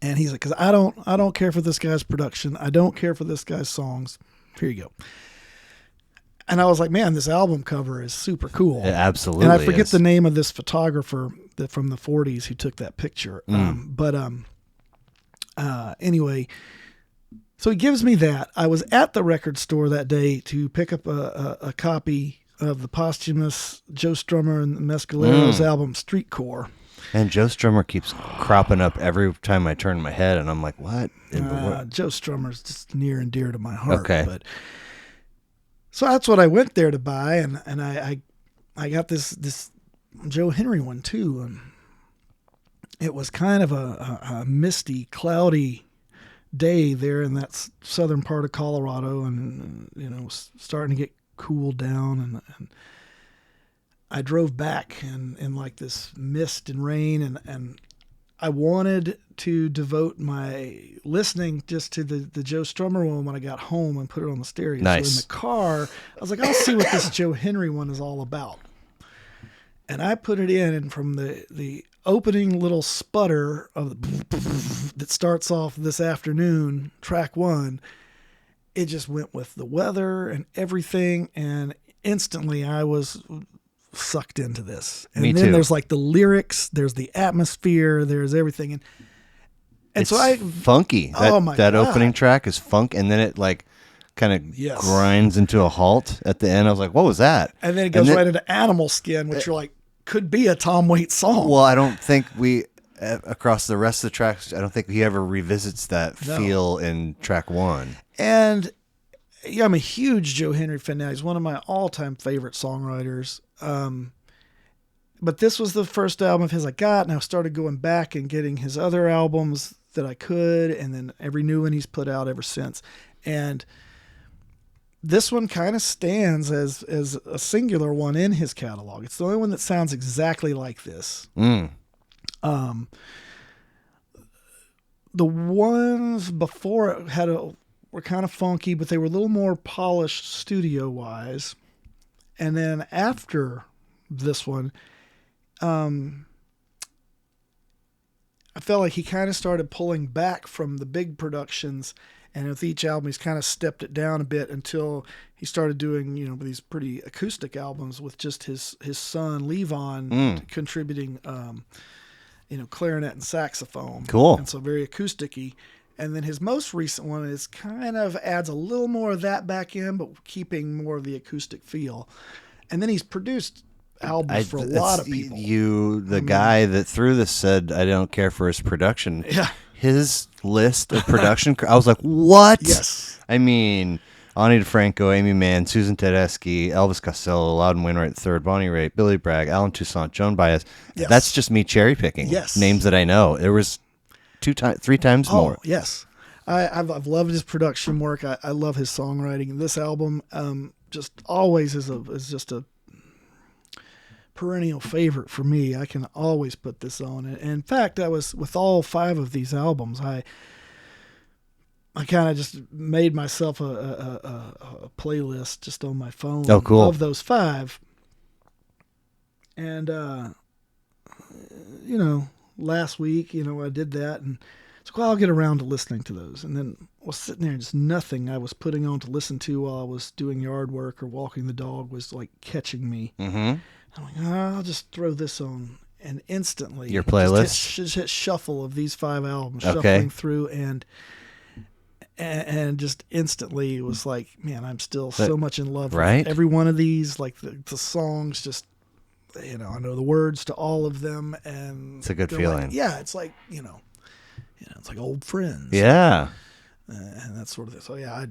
And he's like, because I don't care for this guy's production. I don't care for this guy's songs. Here you go. And I was like, man, this album cover is super cool. It absolutely. And I forget the name of this photographer from the 40s who took that picture. Anyway, so he gives me that. I was at the record store that day to pick up a copy of the posthumous Joe Strummer and the Mescaleros album, Street Core. And Joe Strummer keeps cropping up every time I turn my head, and I'm like, what? Joe Strummer's just near and dear to my heart. Okay. But so that's what I went there to buy, and I got this Joe Henry one too. And it was kind of a misty, cloudy day there in that southern part of Colorado, and starting to get cooled down, and I drove back in like this mist and rain, and I wanted to devote my listening just to the Joe Strummer one when I got home and put it on the stereo. Nice. So in the car, I was like, I'll see what this Joe Henry one is all about. And I put it in, and from the opening little sputter of that starts off This Afternoon, track 1, it just went with the weather and everything, and instantly I was sucked into this. And Me then too. There's like the lyrics, there's the atmosphere, there's everything. And it's so I funky. That opening track is funk, and then it like kind of grinds into a halt at the end. I was like, what was that? And then it goes right into Animal Skin, which you're like, could be a Tom Waits song. Well, I don't think we across the rest of the tracks, I don't think he ever revisits that feel in track 1. And yeah, I'm a huge Joe Henry fan now. He's one of my all-time favorite songwriters. But this was the first album of his I got, and I started going back and getting his other albums that I could, and then every new one he's put out ever since. And this one kind of stands as a singular one in his catalog. It's the only one that sounds exactly like this. The ones before it were kind of funky, but they were a little more polished studio-wise. And then after this one, I felt like he kind of started pulling back from the big productions, and with each album he's kind of stepped it down a bit until he started doing these pretty acoustic albums with just his son Levon contributing clarinet and saxophone. Cool. And so very acoustic-y. And then his most recent one is kind of adds a little more of that back in, but keeping more of the acoustic feel. And then he's produced albums for a lot of people. The guy that threw this said, I don't care for his production. Yeah. His list of production, I was like, what? Yes. I mean, Ani DeFranco, Amy Mann, Susan Tedeschi, Elvis Costello, Loudon Wainwright III, Bonnie Raitt, Billy Bragg, Alan Toussaint, Joan Baez. Yes. That's just me cherry picking. Yes. Names that I know. There was 3 times more. Yes. I've loved his production work. I love his songwriting. This album just always is just a perennial favorite for me. I can always put this on. And in fact, I was with all 5 of these albums. I kind of just made myself a playlist just on my phone. Oh, cool. Of those 5. And last week, I did that, and so like, well, I'll get around to listening to those. And then I was sitting there and just nothing I was putting on to listen to while I was doing yard work or walking the dog was like catching me. Mm-hmm. I'm like, oh, I'll just throw this on. And instantly, your playlist just hit shuffle of these 5 albums, shuffling through, and just instantly it was like, man, I'm still so much in love with every one of these. Like the songs, just I know the words to all of them, and it's a good feeling. Like, yeah, it's like it's like old friends. Yeah, and that sort of thing. So yeah,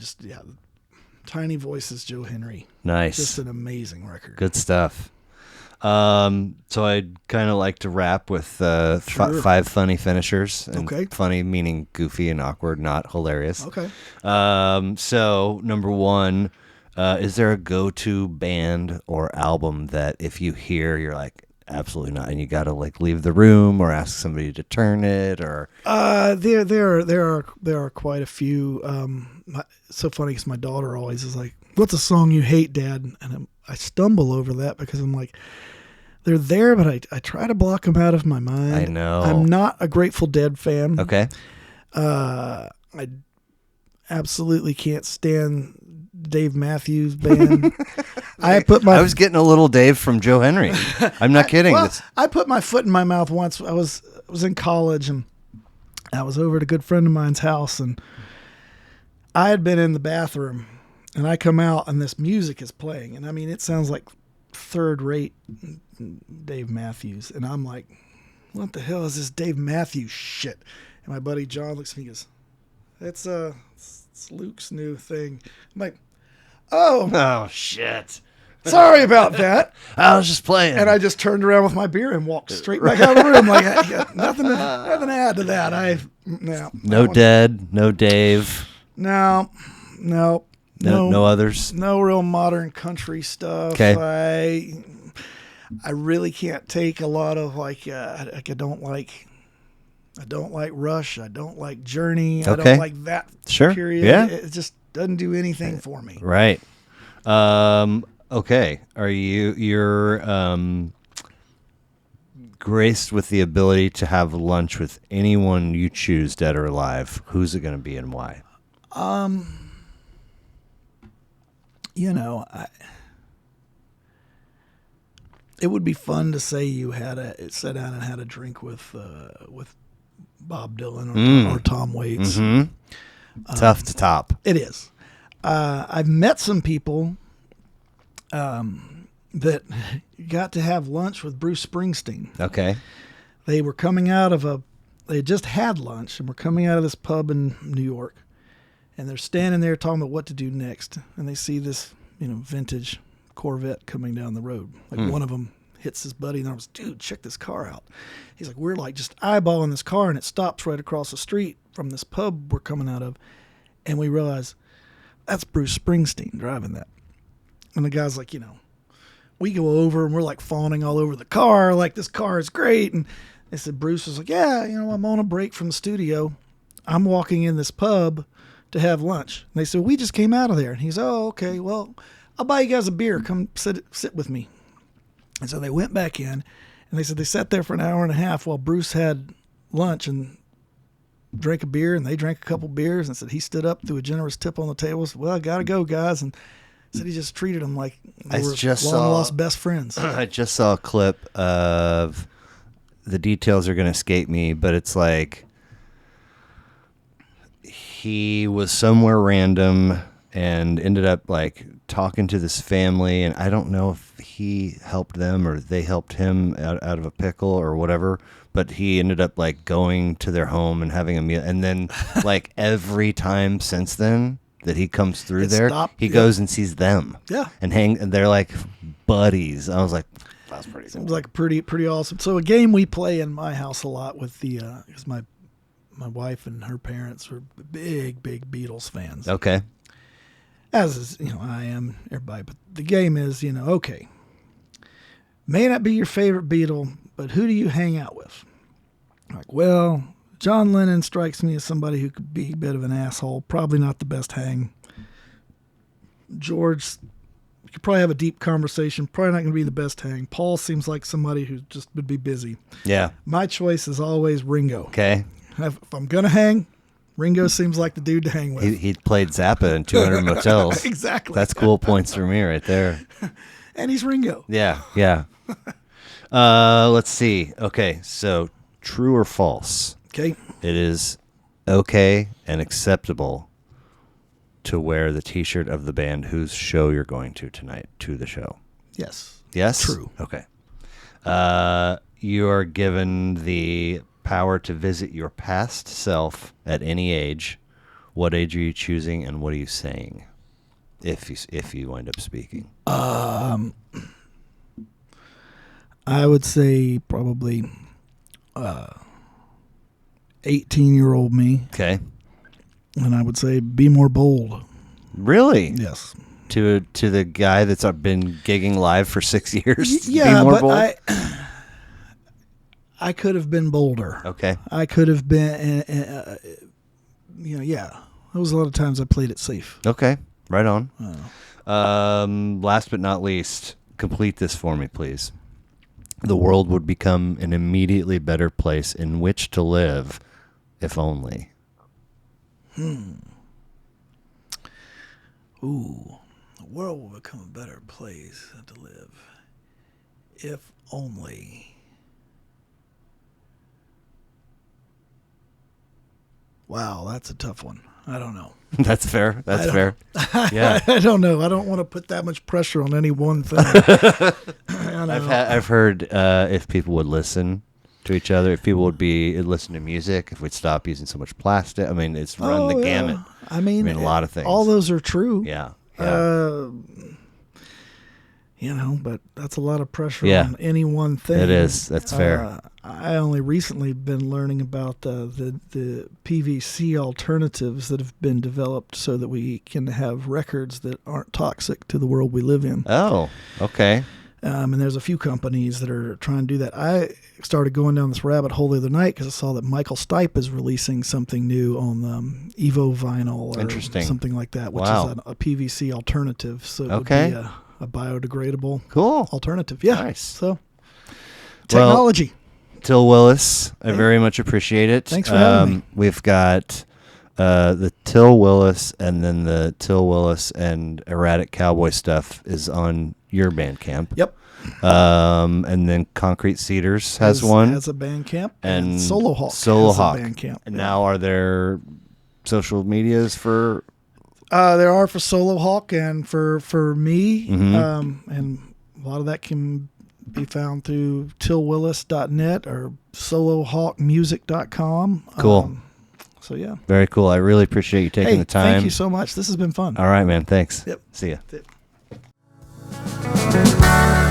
Tiny Voices, Joe Henry. Nice, just an amazing record. Good stuff. So I'd kind of like to wrap with 5 funny finishers. And funny meaning goofy and awkward, not hilarious. Okay. So number 1, is there a go-to band or album that if you hear, you're like, absolutely not, and you got to like leave the room or ask somebody to turn it, or? There are quite a few. So funny because my daughter always is like, "What's a song you hate, Dad?" And I stumble over that because I'm like, they're there, but I try to block them out of my mind. I know. I'm not a Grateful Dead fan. Okay. I absolutely can't stand Dave Matthews Band. I was getting a little Dave from Joe Henry. I'm not kidding. I put my foot in my mouth once. I was in college and I was over at a good friend of mine's house, and I had been in the bathroom, and I come out and this music is playing, and I mean it sounds like third-rate Dave Matthews, and I'm like, what the hell is this Dave Matthews shit? And my buddy John looks at me and goes, it's Luke's new thing. I'm like, oh shit, sorry about that. I was just playing. And I just turned around with my beer and walked straight back out of the room. Like, I got nothing to add to that. No Dead, no Dave. No others. No real modern country stuff. Okay. I really can't take a lot of I don't like Rush. I don't like Journey. I don't like that period. Yeah. It just doesn't do anything for me. Right. Okay. Are you're graced with the ability to have lunch with anyone you choose, dead or alive? Who's it going to be and why? It would be fun to say you sat down and had a drink with Bob Dylan or Tom Waits. Mm-hmm. Tough to top. It is. I've met some people that got to have lunch with Bruce Springsteen. Okay. They were coming out of they just had lunch and were coming out of this pub in New York, and they're standing there talking about what to do next, and they see this vintage Corvette coming down the road. One of them hits his buddy, and I was, dude, check this car out. He's like, we're like just eyeballing this car, and it stops right across the street from this pub we're coming out of, and we realize that's Bruce Springsteen driving that. And the guy's like, we go over and we're like fawning all over the car, like this car is great. And they said, Bruce was like, yeah, I'm on a break from the studio. I'm walking in this pub to have lunch. And they said, we just came out of there. And he's, oh, okay, well, I'll buy you guys a beer. Come sit with me. And so they went back in, and they said they sat there for an hour and a half while Bruce had lunch and drank a beer, and they drank a couple beers, and said he stood up, threw a generous tip on the table, said, well, I got to go, guys. And said he just treated them like they were long-lost best friends. I just saw a clip of, the details are going to escape me, but it's like he was somewhere random and ended up like talking to this family, and I don't know if he helped them or they helped him out of a pickle or whatever, but he ended up like going to their home and having a meal, and then like every time since then that he comes through he goes and sees them, and they're like buddies. I was like, that's pretty cool. Seems like pretty awesome. So a game we play in my house a lot with because my wife and her parents were big Beatles fans. Okay. As is, I am, everybody. But the game is, okay, may not be your favorite Beatle, but who do you hang out with? Like, well, John Lennon strikes me as somebody who could be a bit of an asshole. Probably not the best hang. George, you could probably have a deep conversation. Probably not going to be the best hang. Paul seems like somebody who just would be busy. Yeah. My choice is always Ringo. Okay. If I'm going to hang, Ringo seems like the dude to hang with. He played Zappa in 200 Motels. Exactly. That's cool points for me right there. And he's Ringo. Yeah. Let's see. Okay, so true or false? Okay. It is okay and acceptable to wear the T-shirt of the band whose show you're going to tonight to the show. Yes. Yes? True. Okay. You are given the power to visit your past self at any age. What age are you choosing, and what are you saying if you wind up speaking? I would say probably 18-year-old me. Okay. And I would say be more bold. Really? Yes. To the guy that's been gigging live for 6 years? Yeah, be more but bold? I could have been bolder. Okay. I could have been, yeah. There was a lot of times I played it safe. Okay. Right on. Last but not least, complete this for me, please. The world would become an immediately better place in which to live, if only. Ooh. The world will become a better place to live, if only. Wow, that's a tough one. I don't know. That's fair. That's fair. Yeah. I don't know. I don't want to put that much pressure on any one thing. I've heard if people would listen to each other, if people would listen to music, if we'd stop using so much plastic. I mean, it's run the gamut. I mean, a lot of things. All those are true. Yeah. But that's a lot of pressure Yeah. on any one thing. It is. That's fair. I only recently been learning about the PVC alternatives that have been developed so that we can have records that aren't toxic to the world we live in. Oh, okay. And there's a few companies that are trying to do that. I started going down this rabbit hole the other night because I saw that Michael Stipe is releasing something new on Evo vinyl or something like that, which is a PVC alternative. So it would be a biodegradable alternative. Yeah. Nice. So technology. Well, Til Willis, I very much appreciate it. Thanks for having me. We've got the Til Willis, and then the Til Willis and Erratic Cowboy stuff is on your Bandcamp. Yep. And then Concrete Cedars has one. Has a Bandcamp. And Solo Hawk has a Bandcamp. And now are there social medias for... There are for Solo Hawk and for me. Mm-hmm. And a lot of that can be found through tilwillis.net or solohawkmusic.com. Cool. So, yeah. Very cool. I really appreciate you taking the time. Thank you so much. This has been fun. All right, man. Thanks. Yep. See ya. That's it.